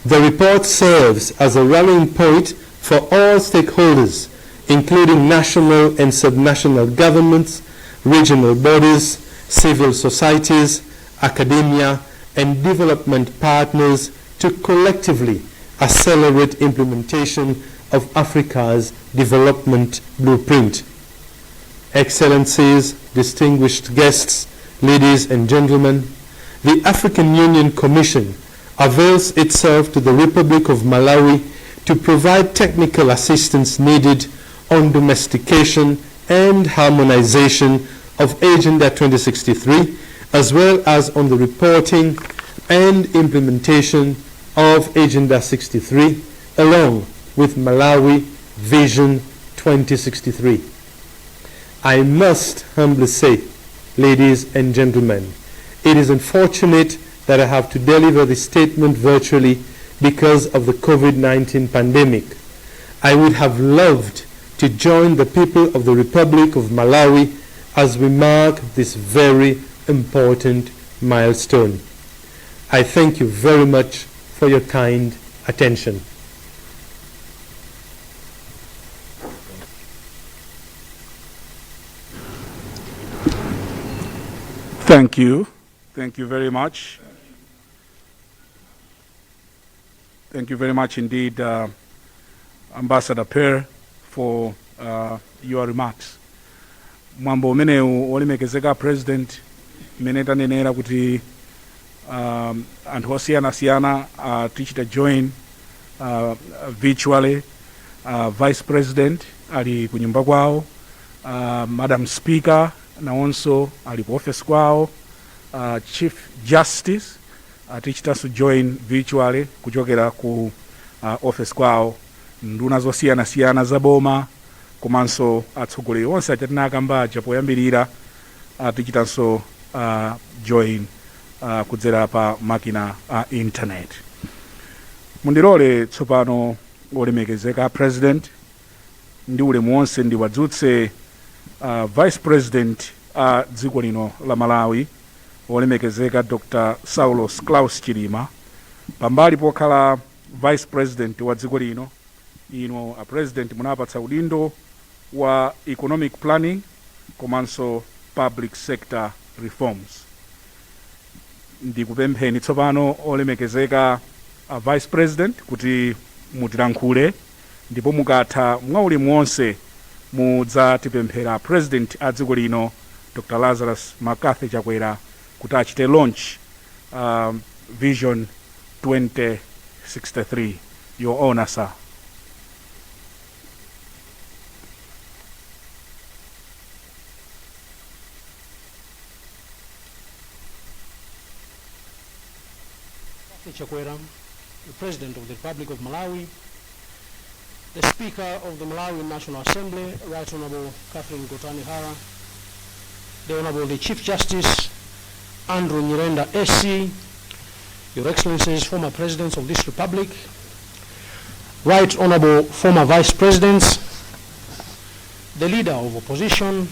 Speaker 5: The report serves as a rallying point for all stakeholders, including national and subnational governments, regional bodies, civil societies, academia, and development partners to collectively accelerate implementation of Africa's development blueprint. Excellencies, distinguished guests, ladies and gentlemen, the African Union Commission avails itself to the Republic of Malawi to provide technical assistance needed on domestication and harmonization of Agenda 2063, as well as on the reporting and implementation of Agenda 63, along with Malawi Vision 2063. I must humbly say, ladies and gentlemen, it is unfortunate that I have to deliver this statement virtually because of the COVID-19 pandemic. I would have loved to join the people of the Republic of Malawi as we mark this very important milestone. I thank you very much for your kind attention.
Speaker 1: Thank you. Thank you very much. Thank you very much indeed, Ambassador Per, for your remarks. Mwambo umene olimekezeka President imene tanenera kuti anthu osiyana-siyana tichita join virtually. Vice President ali kunyumba kwawo, Madam Speaker nawonso ali ku office kwawo, Chief Justice tichitaso join virtually kuchokera ku office kwawo, nduna zosiyana-siyana zaboma komanso atsogoleri onse achatinakamba poyambirira tichitanso join kudzera pa makina internet. Mundilole tsopano olemekezeka president ndi ulemu wonse ndiwadzutse vice president a dziko lino la Malawi olemekezeka Dr. Saulos Chilima pambali pokhala vice president wa dziko lino ino a president munapatsa udindo wa economic planning komanso public sector reforms. Ndikupempheni tsopano olemekezeka a vice president kuti mutilankhule ndipo mukatha mwaulemu wonse mudzatipemphera president a dziko lino Dr. Lazarus Chakwera kuti achite launch Vision 2063. Your honor, sir.
Speaker 6: Chakwera, the President of the Republic of Malawi, the Speaker of the Malawi National Assembly, Right Honorable Catherine Gotani Hara, the Honorable the Chief Justice Andrew Nyirenda SC, Your Excellencies, former Presidents of this Republic, Right Honorable former Vice Presidents, the Leader of Opposition,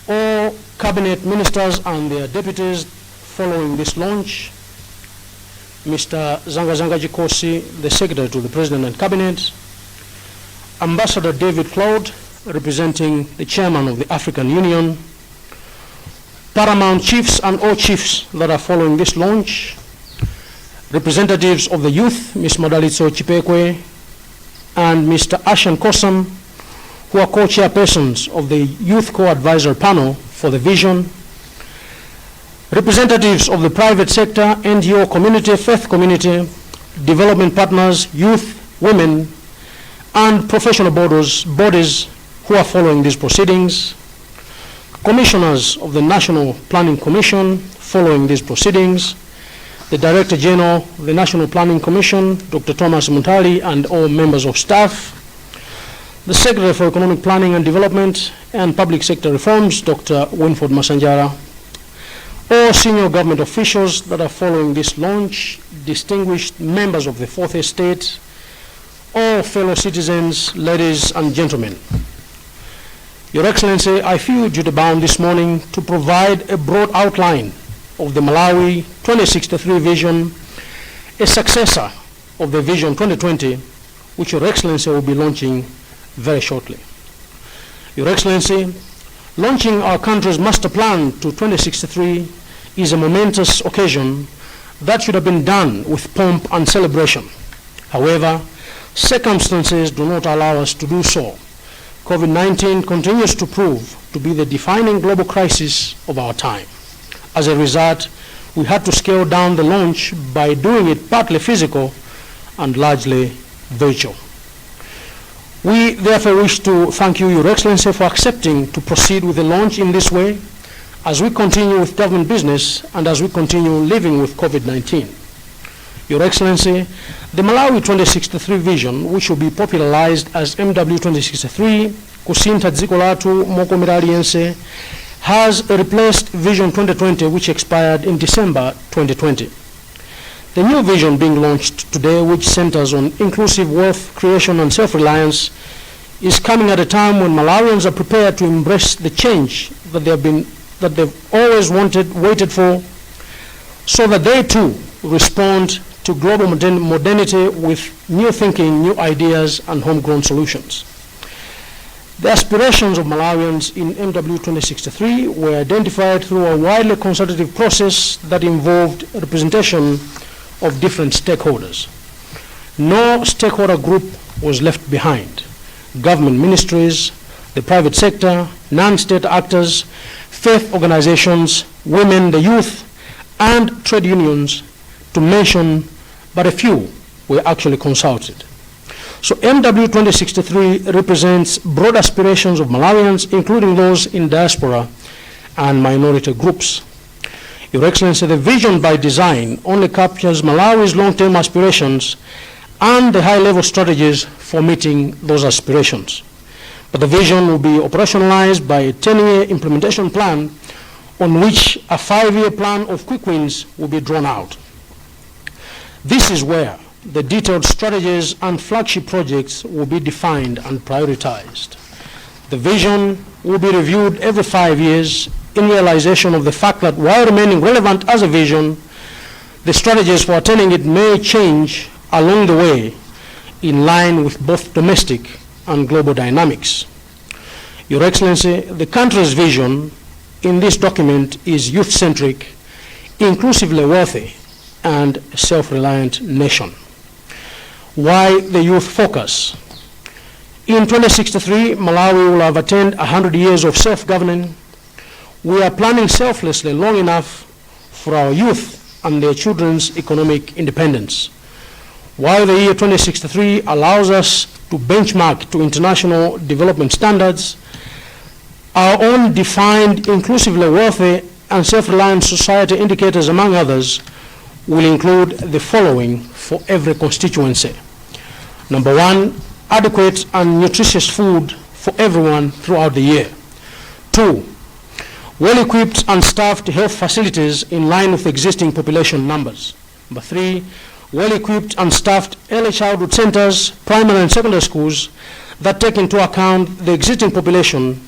Speaker 6: all Cabinet Ministers and their deputies following this launch, Mr. Zanga Jikosi, the Secretary to the President and Cabinet, Ambassador David Claude, representing the Chairman of the African Union, Paramount Chiefs and all Chiefs that are following this launch, representatives of the youth, Ms. Madalitso Chipekwe and Mr. Ashan Kosam, who are co-chairpersons of the Youth Co-Advisor Panel for the Vision, representatives of the private sector, NGO community, faith community, development partners, youth, women, and professional bodies who are following these proceedings, commissioners of the National Planning Commission following these proceedings, the Director General of the National Planning Commission, Dr. Thomas Muntali, and all members of staff, the Secretary for Economic Planning and Development and Public Sector Reforms, Dr. Winford Masanjara, all senior government officials that are following this launch, distinguished members of the Fourth Estate, all fellow citizens, ladies and gentlemen. Your Excellency, I feel duty bound this morning to provide a broad outline of the Malawi 2063 vision, a successor of the Vision 2020, which Your Excellency will be launching very shortly. Your Excellency, launching our country's master plan to 2063 is a momentous occasion that should have been done with pomp and celebration. However, circumstances do not allow us to do so. COVID-19 continues to prove to be the defining global crisis of our time. As a result, we had to scale down the launch by doing it partly physical and largely virtual. We therefore wish to thank you, Your Excellency, for accepting to proceed with the launch in this way as we continue with government business and as we continue living with COVID-19. Your Excellency, the Malawi 2063 vision, which will be popularized as MW 2063, Kusintha dziko lathu mokomera aliyense, has replaced Vision 2020, which expired in December 2020. The new vision being launched today, which centers on inclusive wealth creation and self-reliance, is coming at a time when Malawians are prepared to embrace the change that they've always waited for, so that they too respond to global modernity with new thinking, new ideas, and homegrown solutions. The aspirations of Malawians in MW 2063 were identified through a widely consultative process that involved representation of different stakeholders. No stakeholder group was left behind. Government ministries, the private sector, non-state actors, faith organizations, women, the youth, and trade unions, to mention but a few, were actually consulted. So MW 2063 represents broad aspirations of Malawians, including those in diaspora and minority groups. Your Excellency, the vision by design only captures Malawi's long-term aspirations and the high-level strategies for meeting those aspirations. But the vision will be operationalized by a 10-year implementation plan on which a 5-year plan of quick wins will be drawn out. This is where the detailed strategies and flagship projects will be defined and prioritized. The vision will be reviewed every 5 years in realization of the fact that while remaining relevant as a vision, the strategies for attaining it may change along the way in line with both domestic and global dynamics. Your Excellency, the country's vision in this document is youth-centric, inclusively wealthy, and self-reliant nation. Why the youth focus? In 2063, Malawi will have attained 100 years of self-governing. We are planning selflessly long enough for our youth and their children's economic independence. While the year 2063 allows us to benchmark to international development standards, our own defined inclusively wealthy and self-reliant society indicators, among others, will include the following for every constituency. Number 1, adequate and nutritious food for everyone throughout the year. 2, well-equipped and staffed health facilities in line with existing population numbers. Number 3, well-equipped and staffed early childhood centers, primary and secondary schools that take into account the existing population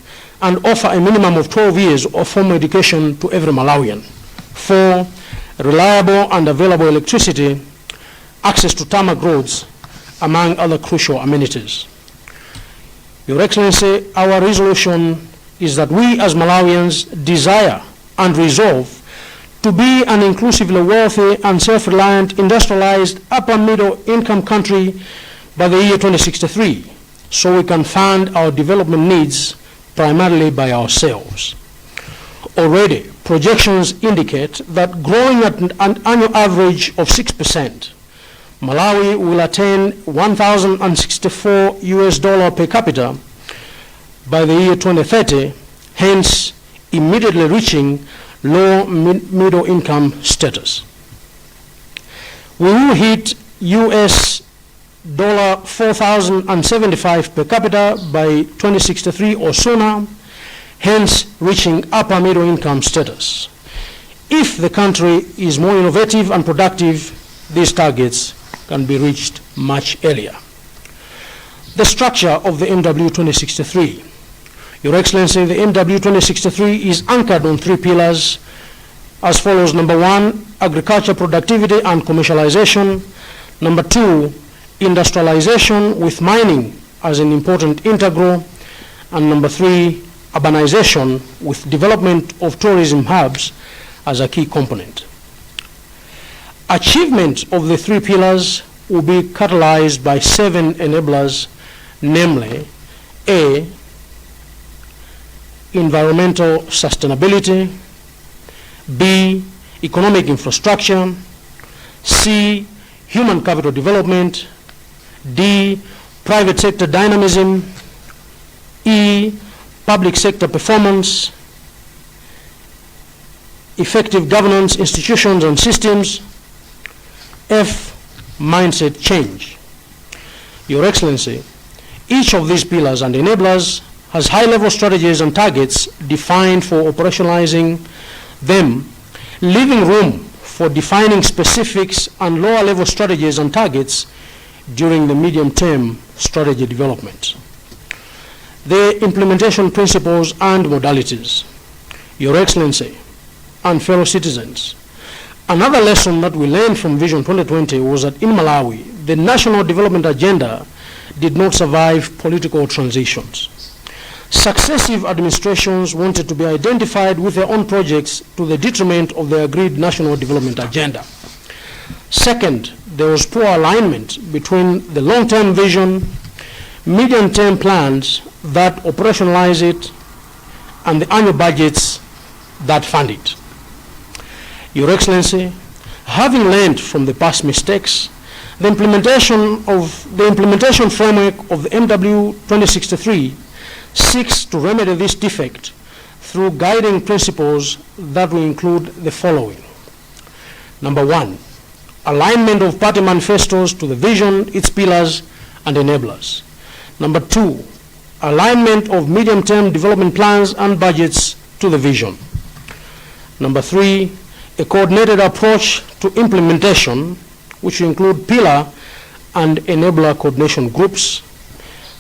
Speaker 6: and offer a minimum of 12 years of formal education to every Malawian. 4, reliable and available electricity, access to tarmac roads, among other crucial amenities. Your Excellency, our resolution is that we as Malawians desire and resolve to be an inclusively wealthy and self-reliant, industrialized, upper-middle income country by the year 2063, so we can fund our development needs primarily by ourselves. Already, projections indicate that growing at an annual average of 6%, Malawi will attain $1,064 per capita by the year 2030, hence immediately reaching low middle income status. We will hit US $4,075 per capita by 2063 or sooner, hence reaching upper middle income status. If the country is more innovative and productive, these targets can be reached much earlier. The structure of the MW 2063. Your Excellency, the MW 2063 is anchored on 3 pillars as follows. Number 1, agriculture productivity and commercialization. Number 2, industrialization with mining as an important integral. And number 3, urbanization with development of tourism hubs as a key component. Achievement of the 3 pillars will be catalyzed by 7 enablers, namely A, environmental sustainability, B, economic infrastructure, C, human capital development, D, private sector dynamism, E, public sector performance, effective governance, institutions and systems, F, mindset change. Your Excellency, each of these pillars and enablers has high-level strategies and targets defined for operationalizing them, leaving room for defining specifics and lower-level strategies and targets during the medium-term strategy development. The implementation principles and modalities. Your Excellency and fellow citizens, another lesson that we learned from Vision 2020 was that in Malawi, the National Development Agenda did not survive political transitions. Successive administrations wanted to be identified with their own projects to the detriment of the agreed National Development Agenda. Second, there was poor alignment between the long-term vision, medium-term plans that operationalize it, and the annual budgets that fund it. Your Excellency, having learned from the past mistakes, the implementation framework of the MW 2063 seeks to remedy this defect through guiding principles that will include the following. Number 1, alignment of party manifestos to the vision, its pillars, and enablers. Number 2, alignment of medium-term development plans and budgets to the vision. Number 3, a coordinated approach to implementation which include pillar and enabler coordination groups.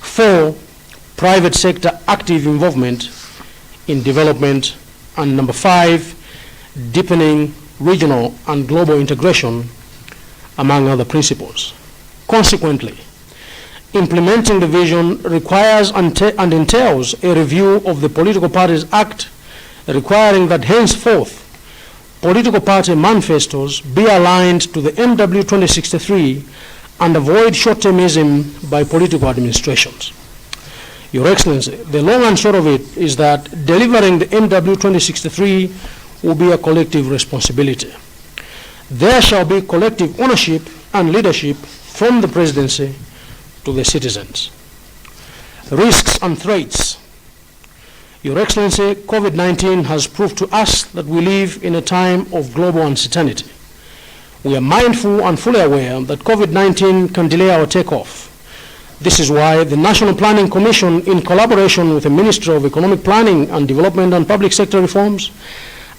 Speaker 6: 4, private sector active involvement in development. And number 5, deepening regional and global integration, among other principles. Consequently, implementing the vision requires and entails a review of the Political Parties Act, requiring that henceforth political party manifestos be aligned to the MW 2063 and avoid short-termism by political administrations. Your Excellency, the long and short of it is that delivering the MW 2063 will be a collective responsibility. There shall be collective ownership and leadership from the Presidency to the citizens. Risks and threats. Your Excellency, COVID-19 has proved to us that we live in a time of global uncertainty. We are mindful and fully aware that COVID-19 can delay our takeoff. This is why the National Planning Commission, in collaboration with the Ministry of Economic Planning and Development and Public Sector Reforms,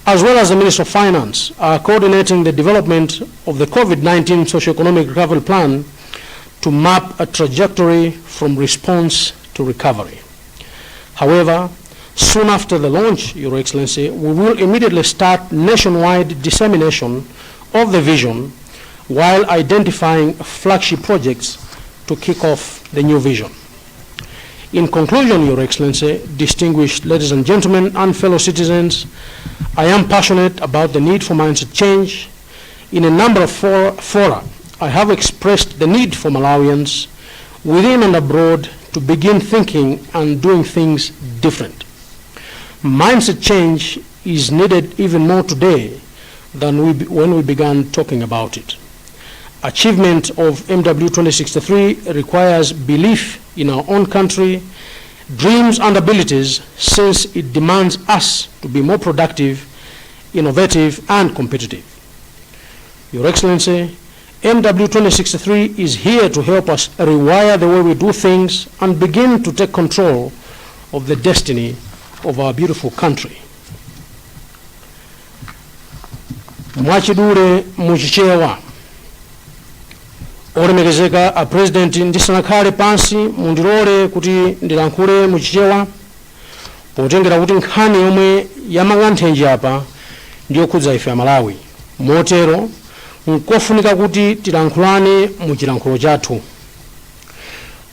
Speaker 6: as well as the Ministry of Finance, are coordinating the development of the COVID-19 Socio-Economic Recovery Plan to map a trajectory from response to recovery. However, soon after the launch, Your Excellency, we will immediately start nationwide dissemination of the vision while identifying flagship projects to kick off the new vision. In conclusion, Your Excellency, distinguished ladies and gentlemen and fellow citizens, I am passionate about the need for mindset change. In a number of fora, I have expressed the need for Malawians within and abroad to begin thinking and doing things different. Mindset change is needed even more today than when we began talking about it. Achievement of MW 2063 requires belief in our own country, dreams and abilities, since it demands us to be more productive, innovative and competitive. Your Excellency, MW 2063 is here to help us rewire the way we do things and begin to take control of the destiny of our beautiful country. Mwachidule muchichewa. Olemekezeka a President ndisanakhale pansi mundilole kuti ndilankhule muchichewa potengera kuti nkhani yomwe yamang'anthenje apa ndiyokhudza ife Malawi. Motero nkofunika kuti tilankhulane mu chilankhulo chathu.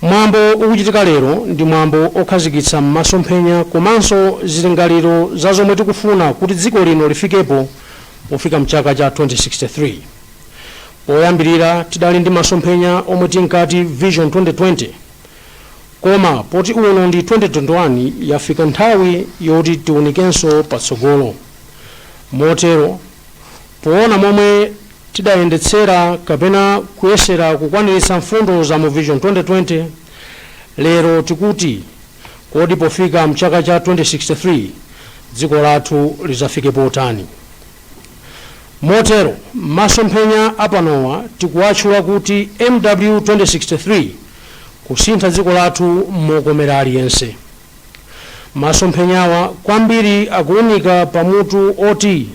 Speaker 6: Mwambo ukuchitika lero ndi mwambo okhazikitsa m'masomphenya komanso zilingaliro za zomwe tikufuna kuti dziko lino lifikepo pofika mchaka cha 2063. Poyambirira tidali ndi masomphenya omwe tinkati Vision 2020, koma poti uno ndi 2021 yafika nthawi yoti tiwunikenso patsogolo. Motero poona momwe tidayendetsera kapena kuyesera kukwaniritsa mfundo za mu Vision 2020, lero tikuti kodi pofika mchaka cha 2063 dziko lathu lizafike potani. Motero masomphenya apanowa tikuwatchula kuti MW 2063 kusintha dziko lathu mokomera aliyense. Masomphenyawa kwambiri akuunika pamutu oti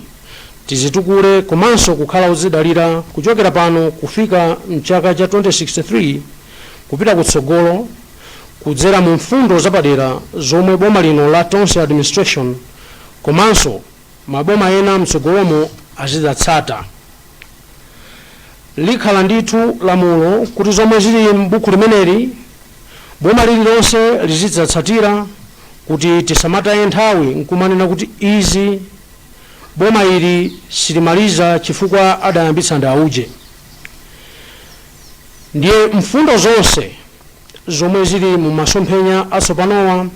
Speaker 6: tizitukule komanso kukhala uzidalira kuchokera pano kufika mchaka cha 2063 kupita kutsogolo kudzera mu mfundo zapadera zomwe boma lino la Tonse administration komanso maboma ena mtsogolomo azidzatsata. Likhala ndithu lamulo kuti zomwe zili m'buku limeneli boma lililonse lizidzatsatira kuti tisamataye nthawi nkumanena kuti izi boma ili silimaliza chifukwa adayambitsa ndauje. Ndiye mfundo zonse zomwe zili mu masomphenya atsopanowa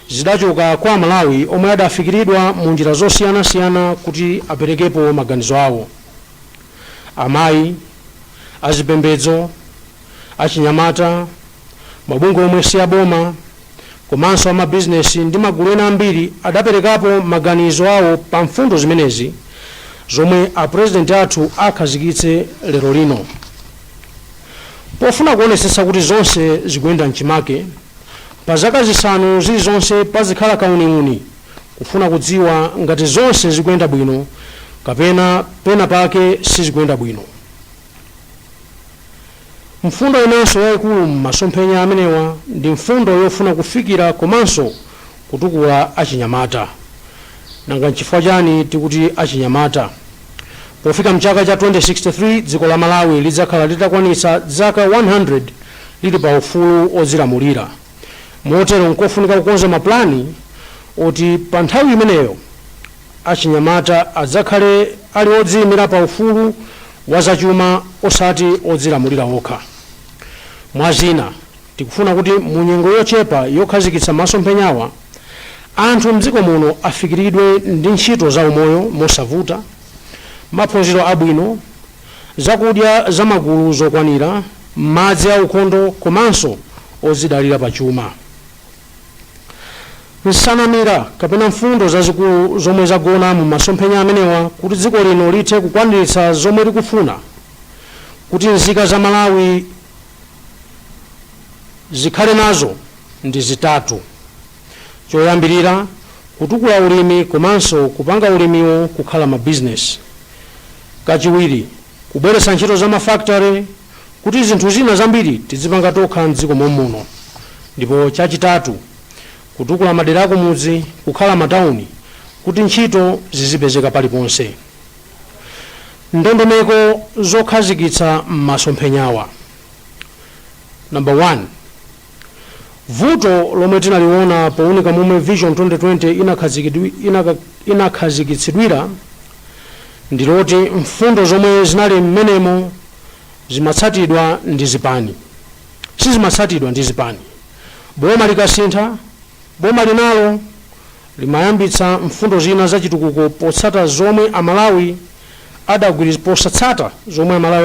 Speaker 6: zidachoka kwa Malawi omwe adafikiridwa mu njira zosiyanasiyana kuti aperekepo maganizo awo. Amayi, azipembedzo, achinyamata, mabungwe omwe si aboma, komanso amabizinesi ndi magulu ena ambiri adaperekapo maganizo awo pa mfundo zimenezi zomwe a President athu akhazikitse lero lino. Pofuna kuonesesa kuti zonse zikuyenda mchimake, pa zaka zisanu zilizonse pazikhala kauniuni kufuna kudziwa ngati zonse zikuyenda bwino kapena pena pake sizikuyenda bwino. Mfundo inanso yayikulu m'masomphenya amenewa ndi mfundo yofuna kufikira komanso kutukula achinyamata. Nanga nchifukwa chani tikuti achinyamata? Pofika mchaka cha 2063 dziko la Malawi lidzakhala litakwanitsa zaka 100 lili pa ufulu odzilamulira. Motero nkofunika kukonza maplani oti pa nthawi imeneyo achinyamata adzakhale ali odziyimira pa ufulu wa zachuma osati odzilamulira okha. Mwazina tikufuna kuti mu nyengo yochepa yokhazikitsa masomphenyawa anthu mdziko muno afikiridwe ndi ntchito za umoyo mosavuta, maphunziro abwino, zakudya zamagulu zokwanira, madzi aukhondo komanso odzidalira pachuma. Nsanamira kapena mfundo zazikulu zomwe zagona mu masomphenya amenewa kuti dziko lino lithe kukwaniritsa zomwe likufuna, kuti nzika za Malawi zikhale nazo ndi zitatu. Choyambirira, kutukula ulimi komanso kupanga ulimiwo kukhala mabizinesi. Kachiwiri, kubweretsa ntchito za mafactory kuti zinthu zina zambiri tizipanga tokha mdziko muno. Ndipo chachitatu, kutukula madera akumudzi kukhala matawuni kuti ntchito zizipezeka paliponse. Ndondomeko zokhazikitsa masomphenyawa. Number 1, vuto lomwe tinaliona powunika momwe Vision 2020 inakhazikitsidwira ndiloti mfundo zomwe zinali mmenemo zimatsatidwa ndi zipani. Sizimatsatidwa ndi zipani. Boma likasintha, boma linalo limayambitsa mfundo zina zachitukuko potsata zomwe Amalawi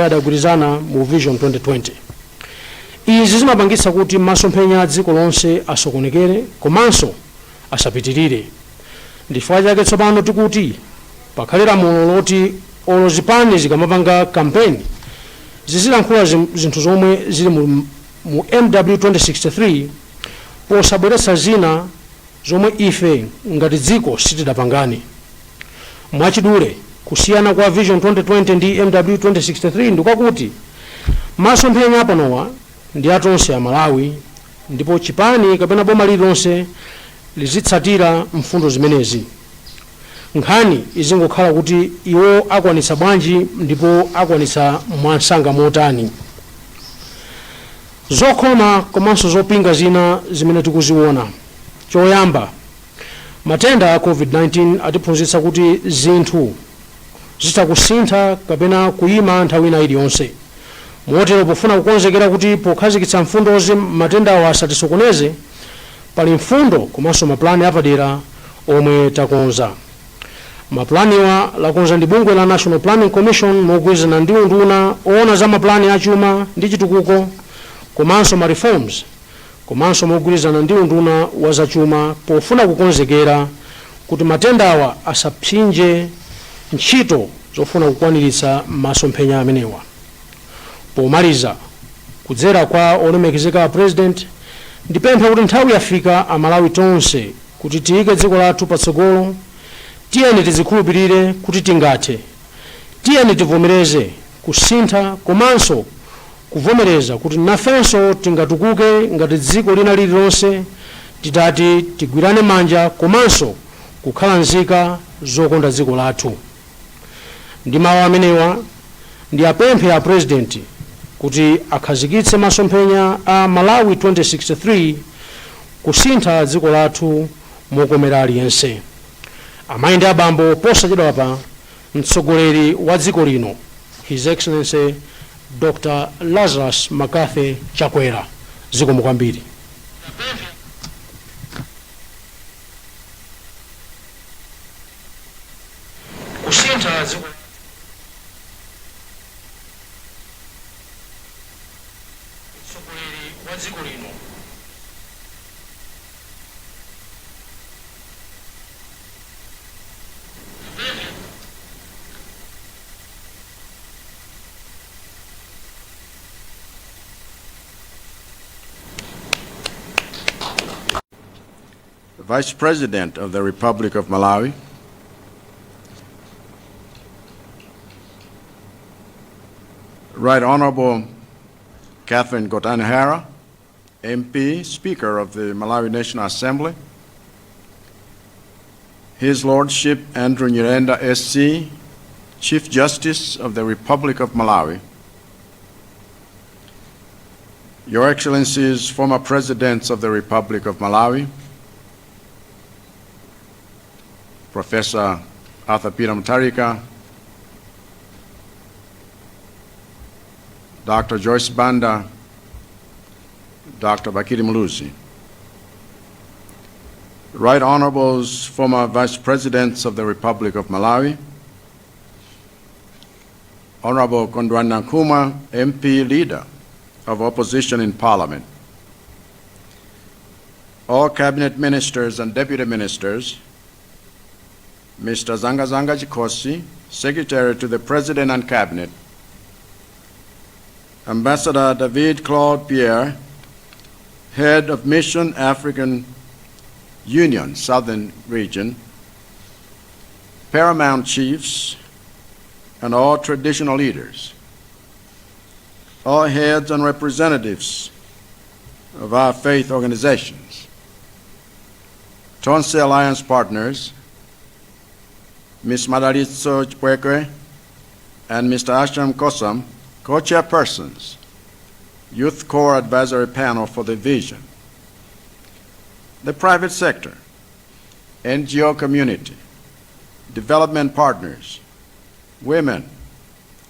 Speaker 6: adagwirizana mu Vision 2020. Izi zimapangitsa kuti masomphenya dziko lonse asokonekere komanso asapitirire. Ndifukwa chake tsopano tikuti pakhale lamulo loti olo zipani zikamapanga kampeni zizilankhula zinthu zomwe zili mu MW 2063 posabweretsa zina zomwe ife ngati dziko sitidapangane. Mwachidule kusiyana kwa Vision 2020 ndi MW 2063 ndikwakuti masomphenya apanowa ndi atonse a Malawi, ndipo chipani kapena boma lililonse lizitsatira mfundo zimenezi. Nkhani izingokhala kuti iwo akwanitsa bwanji ndipo akwanitsa mwansanga motani. Zokhoma komanso zopinga zina zimene tikuziona. Choyamba, matenda a COVID-19 atiphunzitsa kuti zinthu zitakusintha kapena kuyima nthawi ina iliyonse. Motero pofuna kukonzekera kuti pokhazikitsa mfundozi matendawo asatisokoneze, pali mfundo komanso maplani apadera omwe takonza. Maplaniwa lakonza ndi bungwe la National Planning Commission mogwirizana ndi unduna oona za maplani achuma ndi chitukuko komanso ma reforms komanso mogwirizana ndi unduna wa zachuma pofuna kukonzekera kuti matendawa asapsinje ntchito zofuna kukwaniritsa masomphenya amenewa. Pomaliza, kudzera kwa olemekezeka president, ndipempha kuti nthawi yafika Amalawi tonse kuti tiyike dziko lathu patsogolo. Tiyeni tizikhulupirire kuti tingathe. Tiyeni tivomereze kusintha komanso kuvomereza kuti nafenso tingatukuke ngati dziko lina lililonse titati tigwirane manja komanso kukhala nzika zokonda dziko lathu. Ndi mawu amenewa ndi apemphe a president kuti akhazikitse masomphenya a Malawi 2063 kusintha dziko lathu mokomera aliyense. Amayi ndi abambo, posachedwa pa mtsogoleri wa dziko lino His Excellency Dr. Lazarus Chakwera. Zikomo kwambiri. Kusintha dziko wa dziko lino.
Speaker 7: Vice President of the Republic of Malawi, Right Honorable Catherine Gotani Hara, MP, Speaker of the Malawi National Assembly, His Lordship Andrew Nyirenda SC, Chief Justice of the Republic of Malawi, Your Excellencies, former Presidents of the Republic of Malawi, Professor Arthur Peter Mutharika, Dr. Joyce Banda, Dr. Bakiri Muluzi, Right Honorables, former Vice Presidents of the Republic of Malawi, Honorable Kondwana Nkrumah, MP, Leader of Opposition in Parliament, all Cabinet Ministers and Deputy Ministers, Mr. Zanga Zanga Chikosi, Secretary to the President and Cabinet, Ambassador David Claude Pierre, Head of Mission African Union, Southern Region, Paramount Chiefs, and all traditional leaders, all heads and representatives of our faith organizations, Tonse Alliance partners, Ms. Madalitso Chipwekwe and Mr. Ashram Kosam, co-chairpersons, Youth Core Advisory Panel for the Vision, the private sector, NGO community, development partners, women,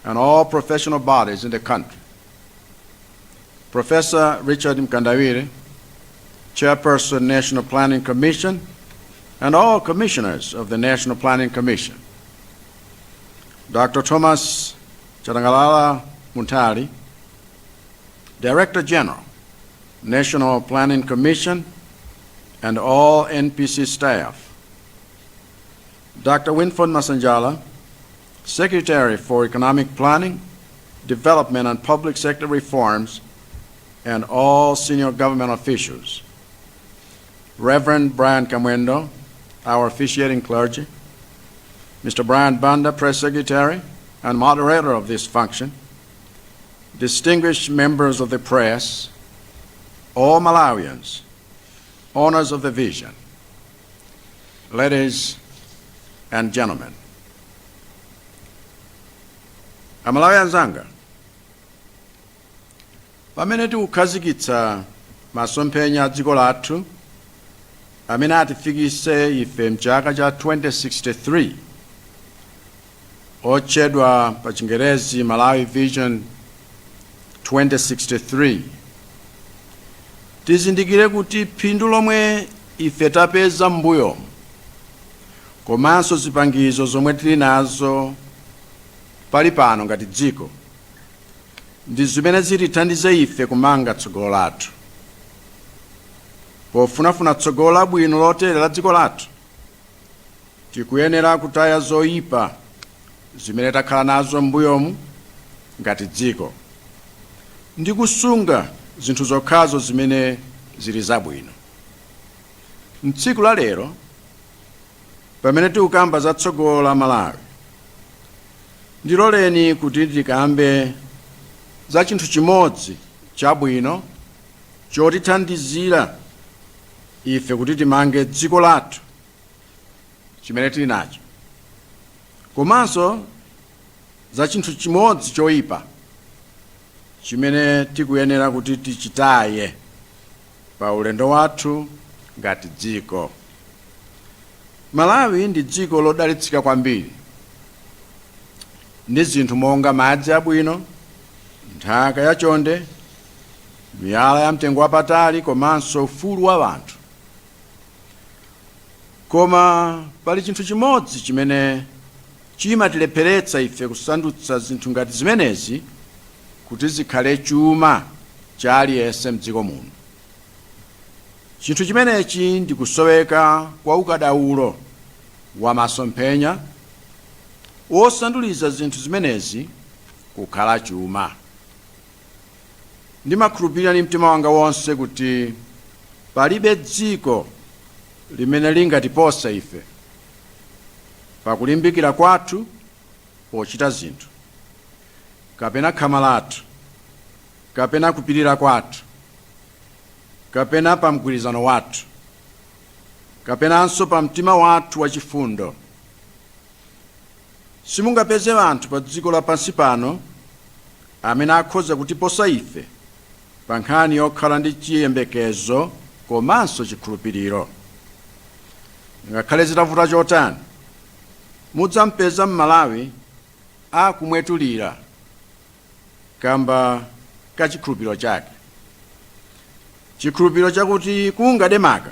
Speaker 7: and all professional bodies in the country. Professor Richard Mkandawire, Chairperson, National Planning Commission, and all commissioners of the National Planning Commission. Dr. Thomas Chadangalala Muntali, Director General, National Planning Commission, and all NPC staff. Dr. Winford Masanjala, Secretary for Economic Planning, Development and Public Sector Reforms, and all senior government officials. Reverend Brian Kamwendo, our officiating clergy, Mr. Brian Banda, Press Secretary and moderator of this function, distinguished members of the press, all Malawians, owners of the vision, ladies and gentlemen. Amalawi anzanga, pamene tikukhazikitsa masomphenya a dziko lathu amene atifikise ife mchaka cha 2063 otchedwa pa Chingerezi Malawi Vision 2063, tizindikire kuti phindu lomwe ife tapeza m'mbuyo komanso zipangizo zomwe tili nazo pali pano ngati dziko ndi zimene zitithandize ife kumanga tsogolo lathu. Pofunafuna tsogolo labwino lotere la dziko lathu, tikuyenera kutaya zoyipa zimene takhala nazo m'mbuyomu ngati dziko ndi kusunga zinthu zokhazo zimene zili zabwino. M'tsiku la lero, pamene tikukamba za tsogolo la Malawi, ndiloleni kuti tikambe za chinthu chimodzi chabwino chotithandizira ife kuti timange dziko lathu chimene tili nacho, komanso za chinthu chimodzi choyipa chimene tikuyenera kuti tichitaye pa ulendo wathu ngati dziko. Malawi ndi dziko lodalitsika kwambiri ndi zinthu monga madzi abwino, nthaka yachonde, miyala ya mtengo wapatali, komanso ufulu wa anthu. Koma pali chinthu chimodzi chimene chimatilepheretsa ife kusandutsa zinthu ngati zimenezi kuti zikhale chuma cha aliyense m'dziko muno. Chinthu chimenechi ndi kusoweka kwa ukadaulo wa masomphenya wosanduliza zinthu zimenezi kukhala chuma. Ndimakhulupirira ndi mtima wanga wonse kuti palibe dziko limene lingatiposa ife pakulimbikira kwathu pochita zinthu, kapena khama lathu, kapena kupirira kwathu, kapena pa mgwirizano wathu, kapenanso pa mtima wathu wachifundo. Simungapeze anthu pa dziko lapansi pano amene akhoza kutiposa ife pa nkhani yokhala ndi chiyembekezo komanso chikhulupiriro. Ngakhale zitavuta chotani, mudzampeza m'Malawi akumwetulira kamba ka chikhulupiriro chake. Chikhulupiriro chakuti kungademaka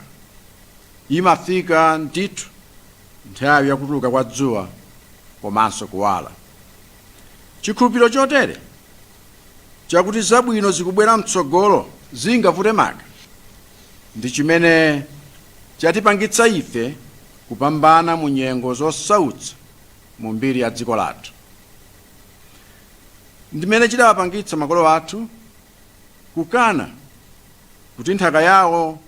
Speaker 7: imafika ndithu nthawi yakutuluka kwa dzuwa komanso kuwala. Chikhulupiriro chotere chakuti zabwino zikubwera mtsogolo zingavute maka ndi chimene chatipangitsa ife kupambana mu nyengo zosautsa mu mbiri ya dziko lathu. Ndimene chidawapangitsa makolo athu kukana kuti nthaka yawo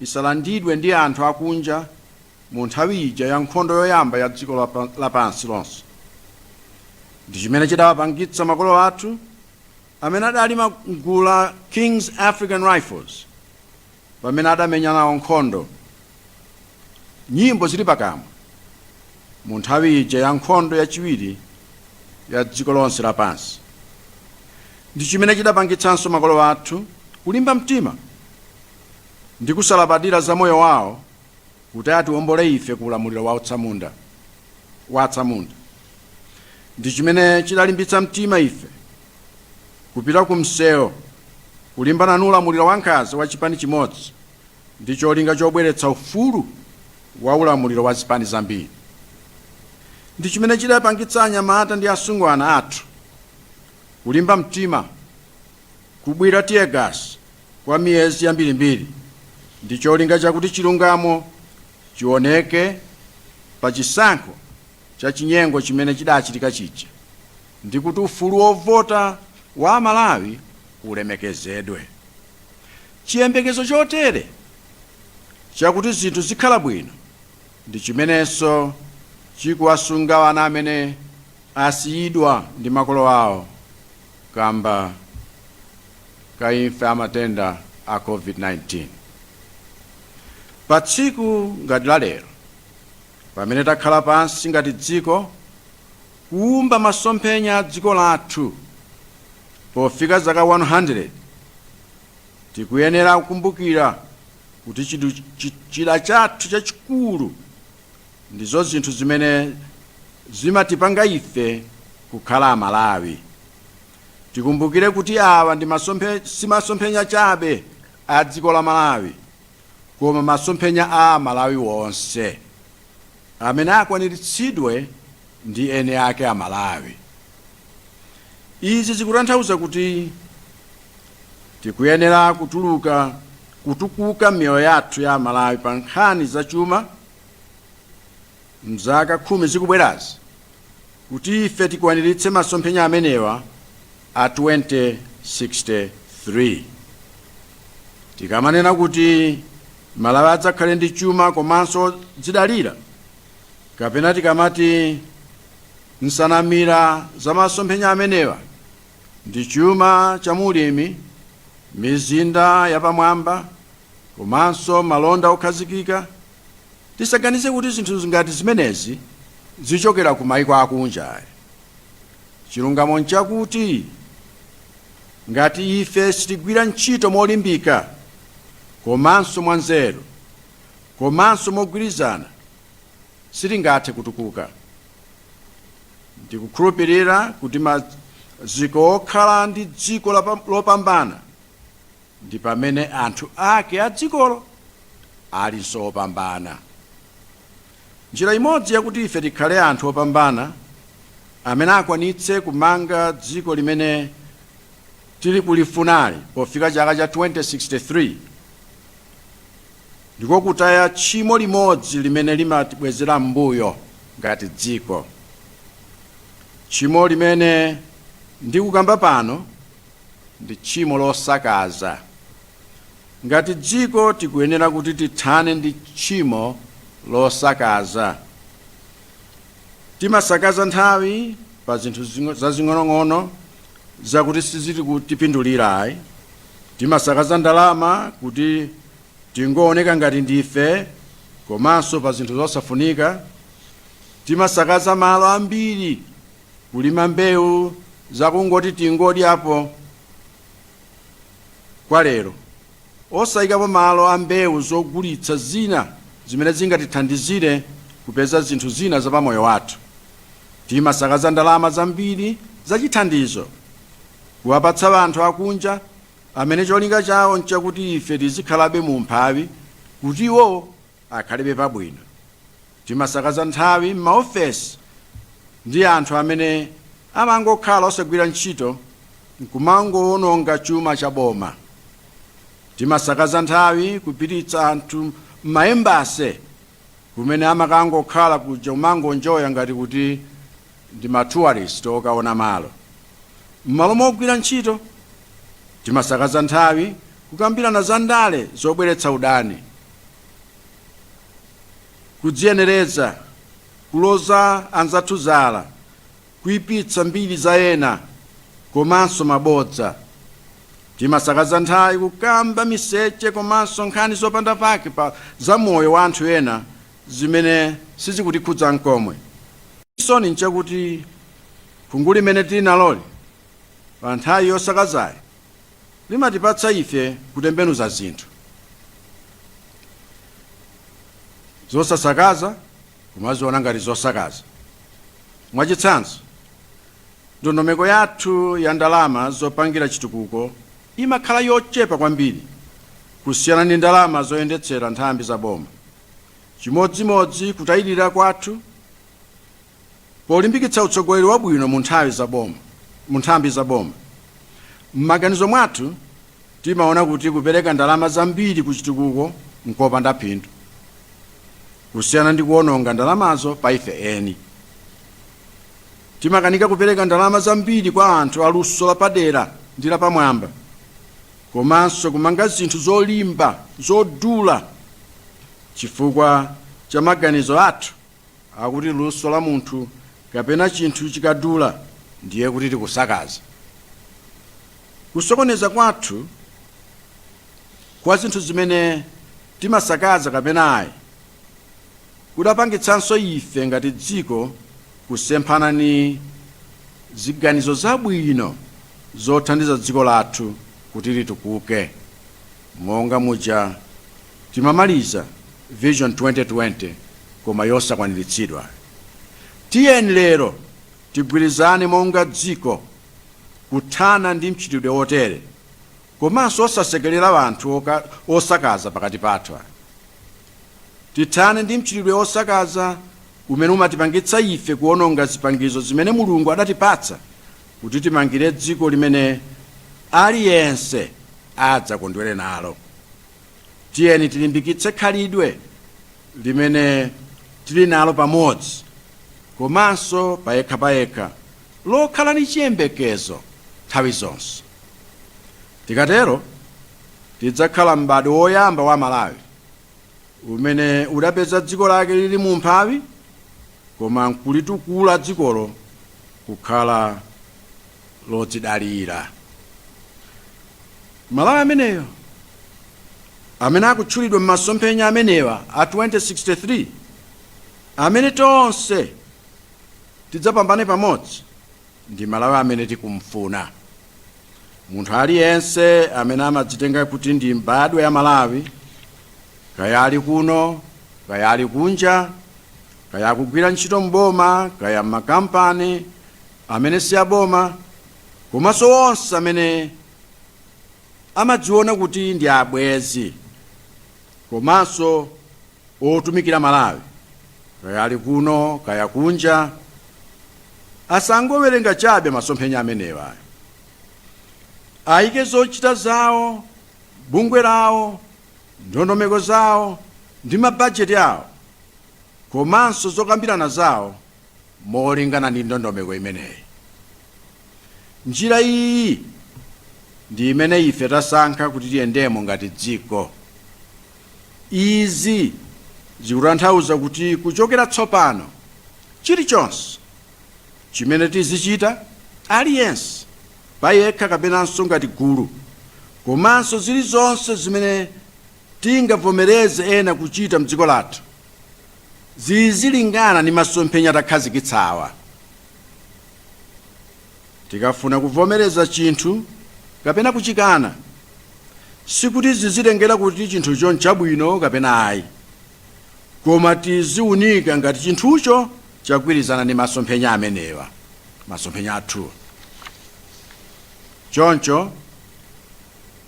Speaker 7: isalandidwe ndi anthu akunja mu nthawi ija ya nkhondo yoyamba ya dziko lapansi lonse. Ndi chimene chidawapangitsa makolo athu amene adali magulu la King's African Rifles pamene adamenya nawo nkhondo nyimbo zili pakamwa mu nthawi ija ya nkhondo yachiwiri ya dziko lonse lapansi. Ndi chimene chidapangitsanso makolo athu kulimba mtima ndi kusalabadira za moyo wawo kuti atiwombole ife ku ulamuliro wa atsamunda. Ndi chimene chidalimbitsa mtima ife kupita ku msewu kulimbana ndi ulamuliro wankhanza wa chipani chimodzi ndi cholinga chobweretsa ufulu wa ulamuliro wa zipani zambiri. Ndi chimene chidapangitsa anyamata ndi asungwana athu kulimba mtima kubwira tear gas kwa miyezi yambirimbiri ndi cholinga chakuti chilungamo chioneke pa chisankho cha chinyengo chimene chidachitika chija ndi kuti ufulu wovota wa Malawi ulemekezedwe. Chiyembekezo chotere chakuti zinthu zikhala bwino ndi chimenenso chikuwasunga ana amene asiyidwa ndi makolo awo kamba ka imfa ya matenda a COVID-19. Pa tsiku ngati la lero pamene takhala pansi ngati dziko kuwumba masomphenya a dziko lathu pofika zaka 100, tikuyenera kukumbukira kuti chida chathu chachikulu ndizo zinthu zimene zimatipanga ife kukhala Amalawi. Tikumbukire kuti awa ndi si masomphenya chabe a dziko la Malawi, koma masomphenya a Malawi wonse amene akwaniritsidwe ndi ene ake a Malawi. Izi zikutanthauza kuti tikuyenera kutukuka miyoyo yathu ya Malawi pa nkhani za chuma mzaka 10 zikubwerazi kuti ife tikwaniritse masomphenya amenewa a 2063. Tikamanena kuti Malawi adzakhale ndi chuma komanso zidalira, kapena tikamati nsanamira za masomphenya amenewa ndi chuma cha mulimi, mizinda yapamwamba komanso malonda okhazikika, tisaganize kuti zinthu ngati zimenezi zichokera ku mayiko akunja. Chilungamo nchakuti ngati ife sitigwira ntchito molimbika komanso mwanzeru komanso mogwirizana sitingathe kutukuka. Ndikukhulupirira kuti maziko okhala ndi dziko lopambana ndi pamene anthu ake a dzikolo alinso opambana. Njira imodzi yakuti ife tikhale anthu opambana amene akwanitse kumanga dziko limene tili kulifunali pofika chaka cha 2063 ndiko kutaya tchimo limodzi limene limatibwezera mbuyo ngati dziko. Tchimo limene ndikukamba pano ndi tchimo losakaza. Ngati dziko tikuyenera kuti tithane ndi tchimo losakaza. Timasakaza nthawi pa zinthu zazing'onong'ono zakuti sizili kutipindulira. Timasakaza ndalama kuti tingooneka ngati ndife, komanso pa zinthu zosafunika. Timasakaza malo ambiri kulima mbewu zakungoti tingodi apo kwa lero, osayikapo malo a mbewu zogulitsa zina zimene zingatithandizire kupeza zinthu zina za pamoyo wathu. Timasakaza ndalama zambiri zachithandizo kuwapatsa anthu akunja amene cholinga chawo nchakuti ife tizikhalabe mu mphawi kuti iwo akhalebe pabwino. Timasakaza nthawi m'maofesi ndi anthu amene amangokhala osagwira ntchito nkumangowononga chuma cha boma. Timasakaza nthawi kupititsa anthu m'maembase kumene amakangokhala kuja kumangonjoya ngati kuti ndi matourist okaona malo. M'malo mogwira ntchito timasakaza nthawi kukambirana za ndale zobweretsa udani, kudziyenereza, kuloza anzathu zala, kuipitsa mbiri za ena, komanso mabodza. Timasakaza nthawi kukamba miseche komanso nkhani zopanda pake pa za moyo wa anthu ena zimene sizikutikhudza nkomwe. Chisoni nchakuti khungu limene tili naloli pa nthawi yosakazayi limatipatsa ife kutembenuza zinthu zosasakaza kumaziona ngati zosakaza. Mwachitsanzo, ndondomeko yathu ya ndalama zopangira chitukuko imakhala yochepa kwambiri kusiyana ndi ndalama zoyendetsera nthambi za boma. Chimodzimodzi kutayirira kwathu polimbikitsa utsogoleri wabwino mu nthambi za boma. M'maganizo mwathu timaona kuti kupereka ndalama zambiri ku chitukuko nkopanda phindu kusiyana ndi kuwononga ndalamazo pa ife eni. Timakanika kupereka ndalama zambiri kwa anthu aluso lapadera ndi lapamwamba, komanso kumanga zinthu zolimba zodula chifukwa cha maganizo athu akuti luso la munthu kapena chinthu chikadula ndiye kuti tikusakaza. Kusokoneza kwathu kwa zinthu zimene timasakaza kapena ayi kudapangitsanso ife ngati dziko kusemphana ni ziganizo zabwino zothandiza dziko lathu kuti litukuke. Monga muja timamaliza Vision 2020 koma yosakwaniritsidwa. Tiyeni lero tigwirizane monga dziko kuthana ndi mchitidwe otere, komanso osasekerera anthu osakaza pakati pathu. Tithane ndi mchitidwe osakaza umene umatipangitsa ife kuwononga zipangizo zimene Mulungu adatipatsa kuti timangire dziko limene aliyense adzakondwere nalo. Tiyeni tilimbikitse khalidwe limene tili nalo pamodzi, komanso payekha lokhala ni chiyembekezo nthawi zonse. Tikatero tidzakhala m'bado woyamba wa Malawi umene udapeza dziko lake lili mu mphawi, koma nkulitukula dzikolo kukhala lodzidalira. Malawi ameneyo amene akutchulidwa m'masomphenya amenewa a 2063 amene tonse tidzapambane pamodzi ndi Malawi amene tikumfuna. Munthu aliyense amene amadzitenga kuti ndi mbadwa ya Malawi, kaya ali kuno, kaya ali kunja, kaya akugwira ntchito mboma, kaya m'makampani amene si aboma, komanso onse amene amadziona kuti ndi abwezi, komanso otumikira Malawi, kaya ali kuno, kaya kunja, asangowerenga chabe masomphenya amenewa. Ayike zochita zawo, bungwe lawo, ndondomeko zawo ndi mabajeti awo, komanso zokambirana zawo molingana ndi ndondomeko imeneyi. Njira iyi ndi imene ife tasankha kuti tiyendemo ngati dziko. Izi zikutanthauza kuti kuchokera tsopano chilichonse chimene tizichita aliyense payekha kapenanso ngati gulu, komanso zilizonse zimene tingavomereze ena kuchita mdziko lathu zizilingana ndi masomphenya atakhazikitsawa. Tikafuna kuvomereza chinthu kapena kuchikana, sikuti zizitengera kuti chinthucho nchabwino kapena ayi, koma tiziunika ngati chinthucho chagwirizana ndi masomphenya amenewa, masomphenya athu. Choncho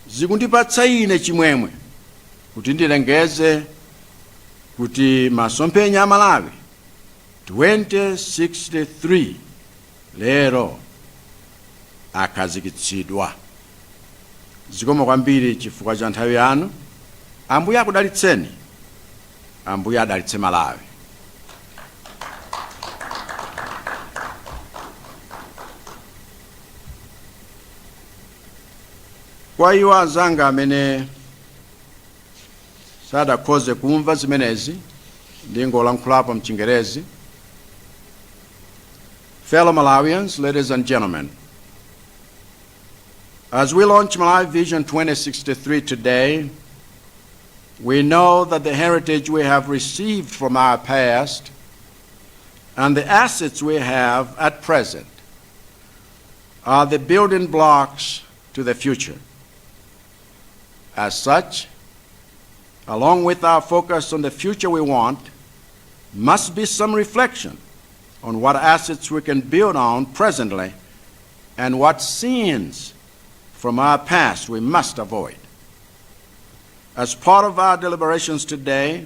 Speaker 7: zikundipatsa ine chimwemwe kuti ndilengeze kuti masomphenya a Malawi 2063 lero akhazikitsidwa. Zikomo kwambiri chifukwa cha nthawi yanu. Ambuye akudalitseni. Ambuye adalitse Malawi. Kwa iwo azanga amene sadakhoze kumva zimenezi, ndingolankhulapo mchingerezi. Fellow Malawians, ladies and gentlemen, as we launch Malawi Vision 2063 today, we know that the heritage we have received from our past and the assets we have at present are the building blocks to the future. As such, along with our focus on the future we want, must be some reflection on what assets we can build on presently and what sins from our past we must avoid. As part of our deliberations today,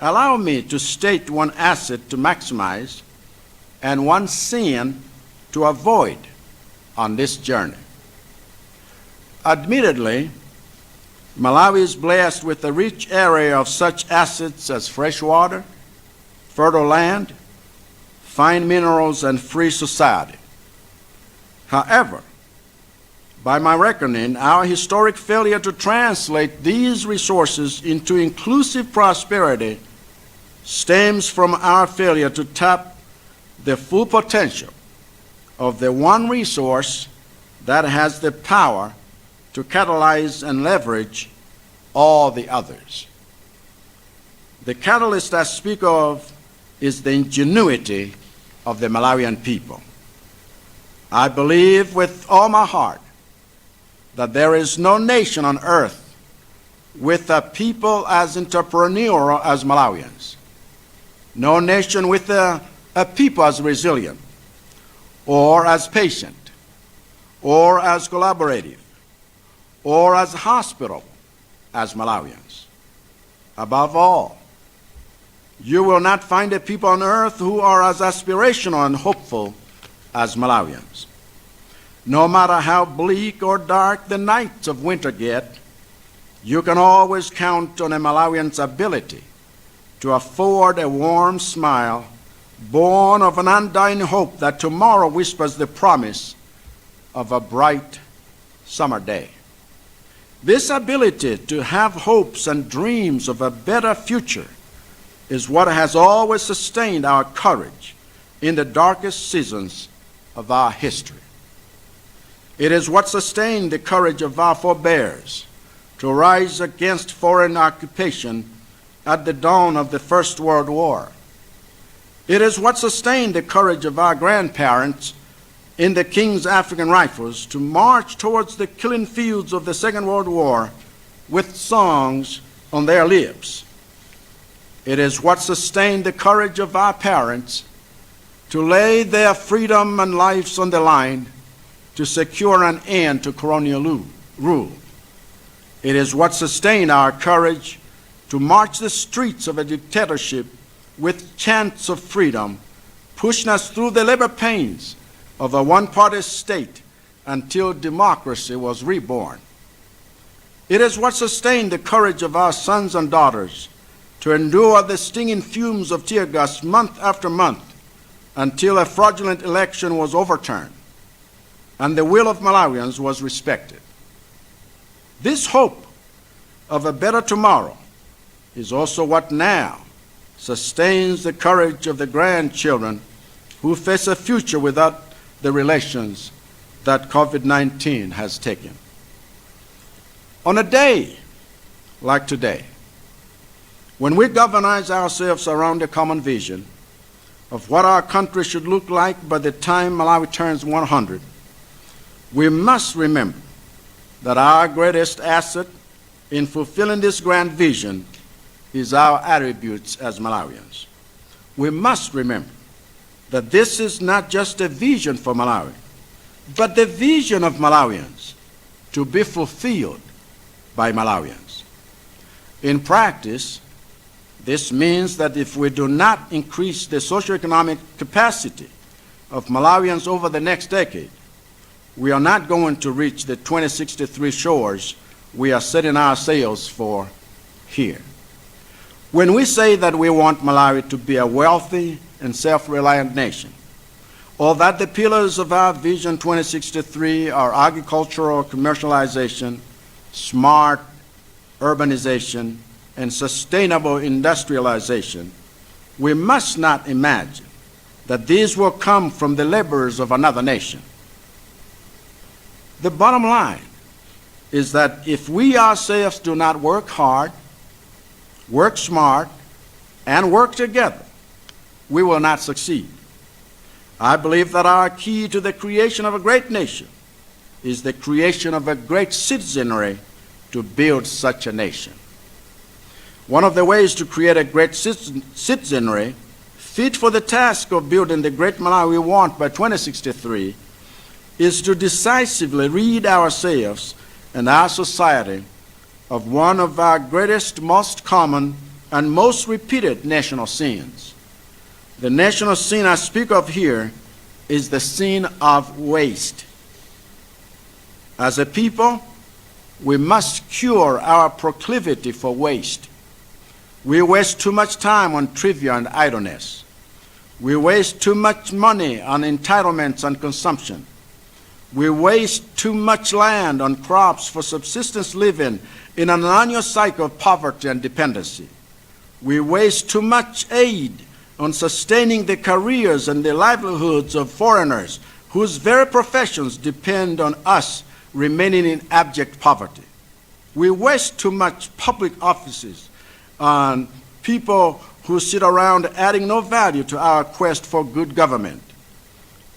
Speaker 7: allow me to state one asset to maximize and one sin to avoid on this journey. Admittedly, Malawi is blessed with a rich area of such assets as fresh water, fertile land, fine minerals, and free society. However, by my reckoning, our historic failure to translate these resources into inclusive prosperity stems from our failure to tap the full potential of the one resource that has the power to catalyze and leverage all the others. The catalyst I speak of is the ingenuity of the Malawian people. I believe with all my heart that there is no nation on earth with a people as entrepreneurial as Malawians, no nation with a people as resilient, or as patient, or as collaborative, or as hospitable as Malawians. Above all, you will not find a people on earth who are as aspirational and hopeful as Malawians. No matter how bleak or dark the nights of winter get, you can always count on a Malawian's ability to afford a warm smile born of an undying hope that tomorrow whispers the promise of a bright summer day. This ability to have hopes and dreams of a better future is what has always sustained our courage in the darkest seasons of our history. It is what sustained the courage of our forebears to rise against foreign occupation at the dawn of the First World War. It is what sustained the courage of our grandparents in the King's African Rifles to march towards the killing fields of the Second World War with songs on their lips. It is what sustained the courage of our parents to lay their freedom and lives on the line to secure an end to colonial rule. It is what sustained our courage to march the streets of a dictatorship with chants of freedom, pushing us through the labor pains of a one-party state until democracy was reborn. It is what sustained the courage of our sons and daughters to endure the stinging fumes of tear gas month after month until a fraudulent election was overturned and the will of Malawians was respected. This hope of a better tomorrow is also what now sustains the courage of the grandchildren who face a future without the relations that COVID-19 has taken. On a day like today, when we galvanize ourselves around a common vision of what our country should look like by the time Malawi turns 100, we must remember that our greatest asset in fulfilling this grand vision is our attributes as Malawians. We must remember that this is not just a vision for Malawi, but the vision of Malawians to be fulfilled by Malawians. In practice, this means that if we do not increase the socioeconomic capacity of Malawians over the next decade, we are not going to reach the 2063 shores we are setting our sails for here. When we say that we want Malawi to be a wealthy and self-reliant nation, or that the pillars of our Vision 2063 are agricultural commercialization, smart urbanization, and sustainable industrialization, we must not imagine that these will come from the labors of another nation. The bottom line is that if we ourselves do not work hard, work smart, and work together, we will not succeed. I believe that our key to the creation of a great nation is the creation of a great citizenry to build such a nation. One of the ways to create a great citizenry fit for the task of building the great Malawi we want by 2063 is to decisively rid ourselves and our society of one of our greatest, most common, and most repeated national sins. The national sin I speak of here is the sin of waste. As a people, we must cure our proclivity for waste. We waste too much time on trivia and idleness. We waste too much money on entitlements and consumption. We waste too much land on crops for subsistence living in an annual cycle of poverty and dependency. We waste too much aid on sustaining the careers and the livelihoods of foreigners whose very professions depend on us remaining in abject poverty. We waste too much public offices on people who sit around adding no value to our quest for good government.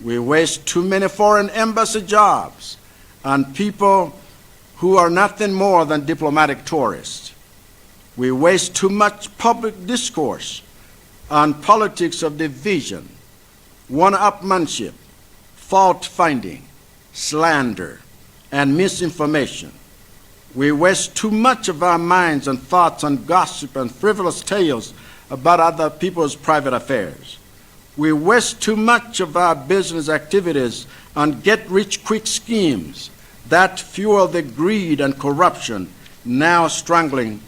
Speaker 7: We waste too many foreign embassy jobs on people who are nothing more than diplomatic tourists. We waste too much public discourse on politics of division, one-upmanship, fault-finding, slander, and misinformation. We waste too much of our minds and thoughts on gossip and frivolous tales about other people's private affairs. We waste too much of our business activities on get-rich-quick schemes that fuel the greed and corruption now strangling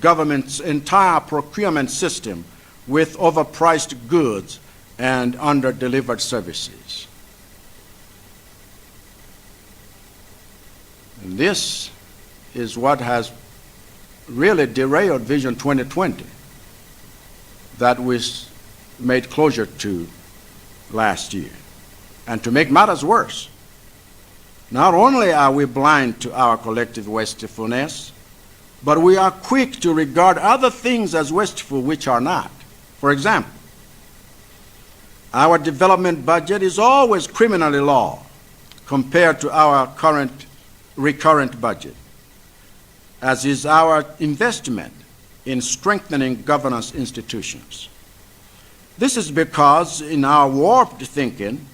Speaker 7: government's entire procurement system with overpriced goods and under-delivered services. And this is what has really derailed Vision 2020 that we made closer to last year. And to make matters worse, not only are we blind to our collective wastefulness, but we are quick to regard other things as wasteful which are not. For example, our development budget is always criminally low compared to our current recurrent budget, as is our investment in strengthening governance institutions. This is because, in our warped thinking,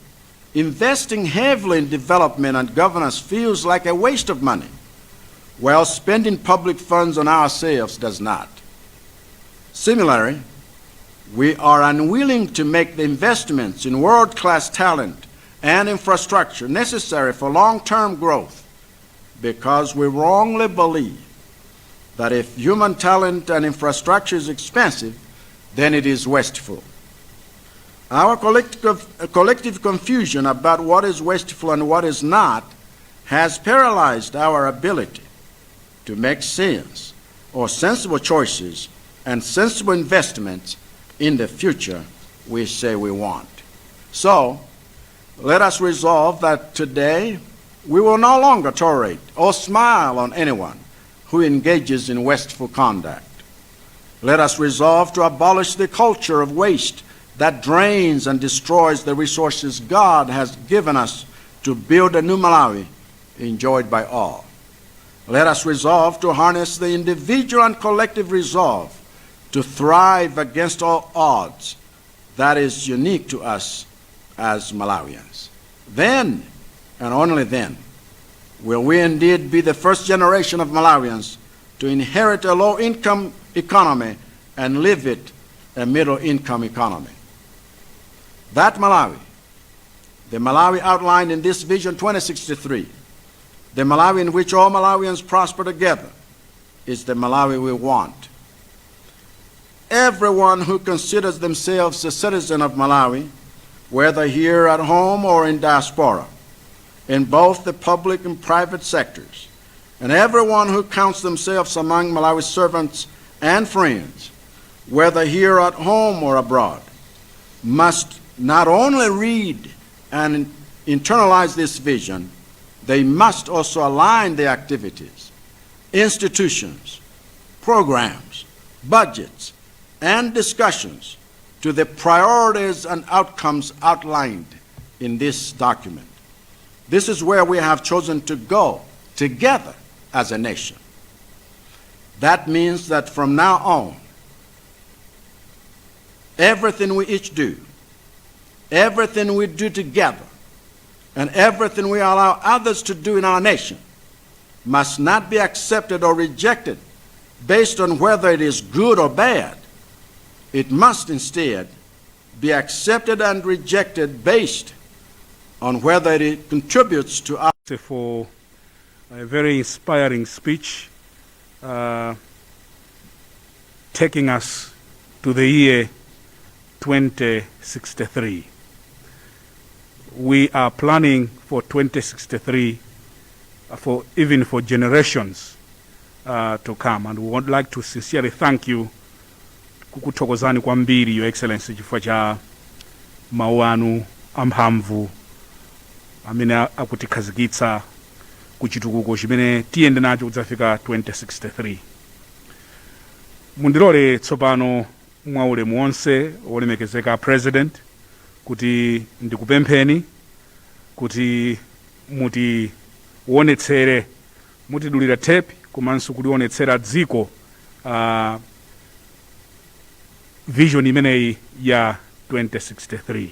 Speaker 7: investing heavily in development and governance feels like a waste of money, while spending public funds on ourselves does not. Similarly, we are unwilling to make the investments in world-class talent and infrastructure necessary for long-term growth because we wrongly believe that if human talent and infrastructure is expensive, then it is wasteful. Our collective confusion about what is wasteful and what is not has paralyzed our ability to make sense or sensible choices and sensible investments in the future we say we want. So, let us resolve that today We will no longer tolerate or smile on anyone who engages in wasteful conduct. Let us resolve to abolish the culture of waste that drains and destroys the resources God has given us to build a new Malawi enjoyed by all. Let us resolve to harness the individual and collective resolve to thrive against all odds that is unique to us as Malawians. Then, and only then, will we indeed be the first generation of Malawians to inherit a low-income economy and live it a middle-income economy. That Malawi, the Malawi outlined in this Vision 2063, the Malawi in which all Malawians prosper together, is the Malawi we want. Everyone who considers themselves a citizen of Malawi, whether here at home or in diaspora, in both the public and private sectors, and everyone who counts themselves among Malawi's servants and friends, whether here at home or abroad, must not only read and internalize this vision, they must also align their activities, institutions, programs, budgets, and discussions to the priorities and outcomes outlined in this document. This is where we have chosen to go together as a nation. That means that from now on, everything we each do, everything we do together, and everything we allow others to do in our nation must not be accepted or rejected based on whether it is good or bad. It must instead be accepted and rejected based on whether it contributes to our...
Speaker 1: For a very inspiring speech, taking us to the year 2063. We are planning for 2063 even for generations to come, and we would like to sincerely thank you, kukuthokozani kwambiri, Your Excellency, chifukwa cha mawu anu amphamvu amene akutikhazikitsa kuchitukuko chimene tiyende nacho kudzafika 2063. Mundilole tsopano mwaulemu wonse wolemekezeka President kuti ndikupempheni kuti mutionetsere, mutidulira tepi komanso kulionetsera dziko vision imeneyi ya 2063.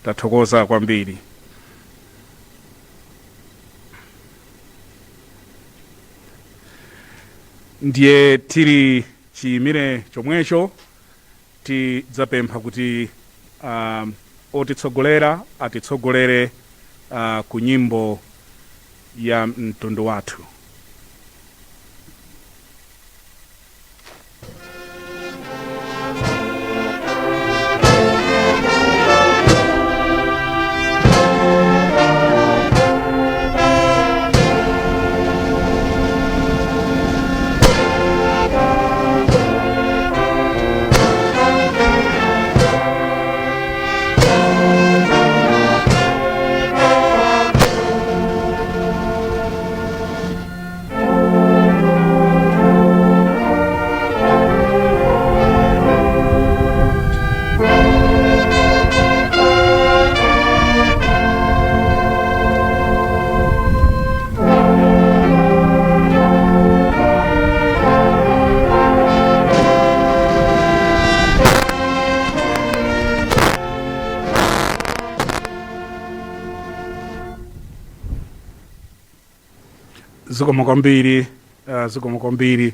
Speaker 1: Tathokoza kwambiri. Ndiye tiri chiyimire chomwecho tidzapempha kuti otitsogolera atitsogolere ku nyimbo ya mtundu wathu. Zikomo kwambiri, zikomo kwambiri.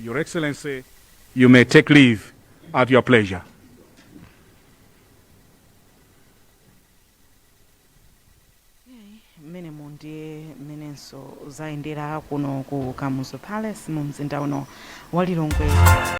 Speaker 1: Your Excellency, you may take leave at your pleasure.
Speaker 8: Mene mundi menenso zaendera kuno ku Kamuzu Palace mu mzinda uno wa Lilongwe.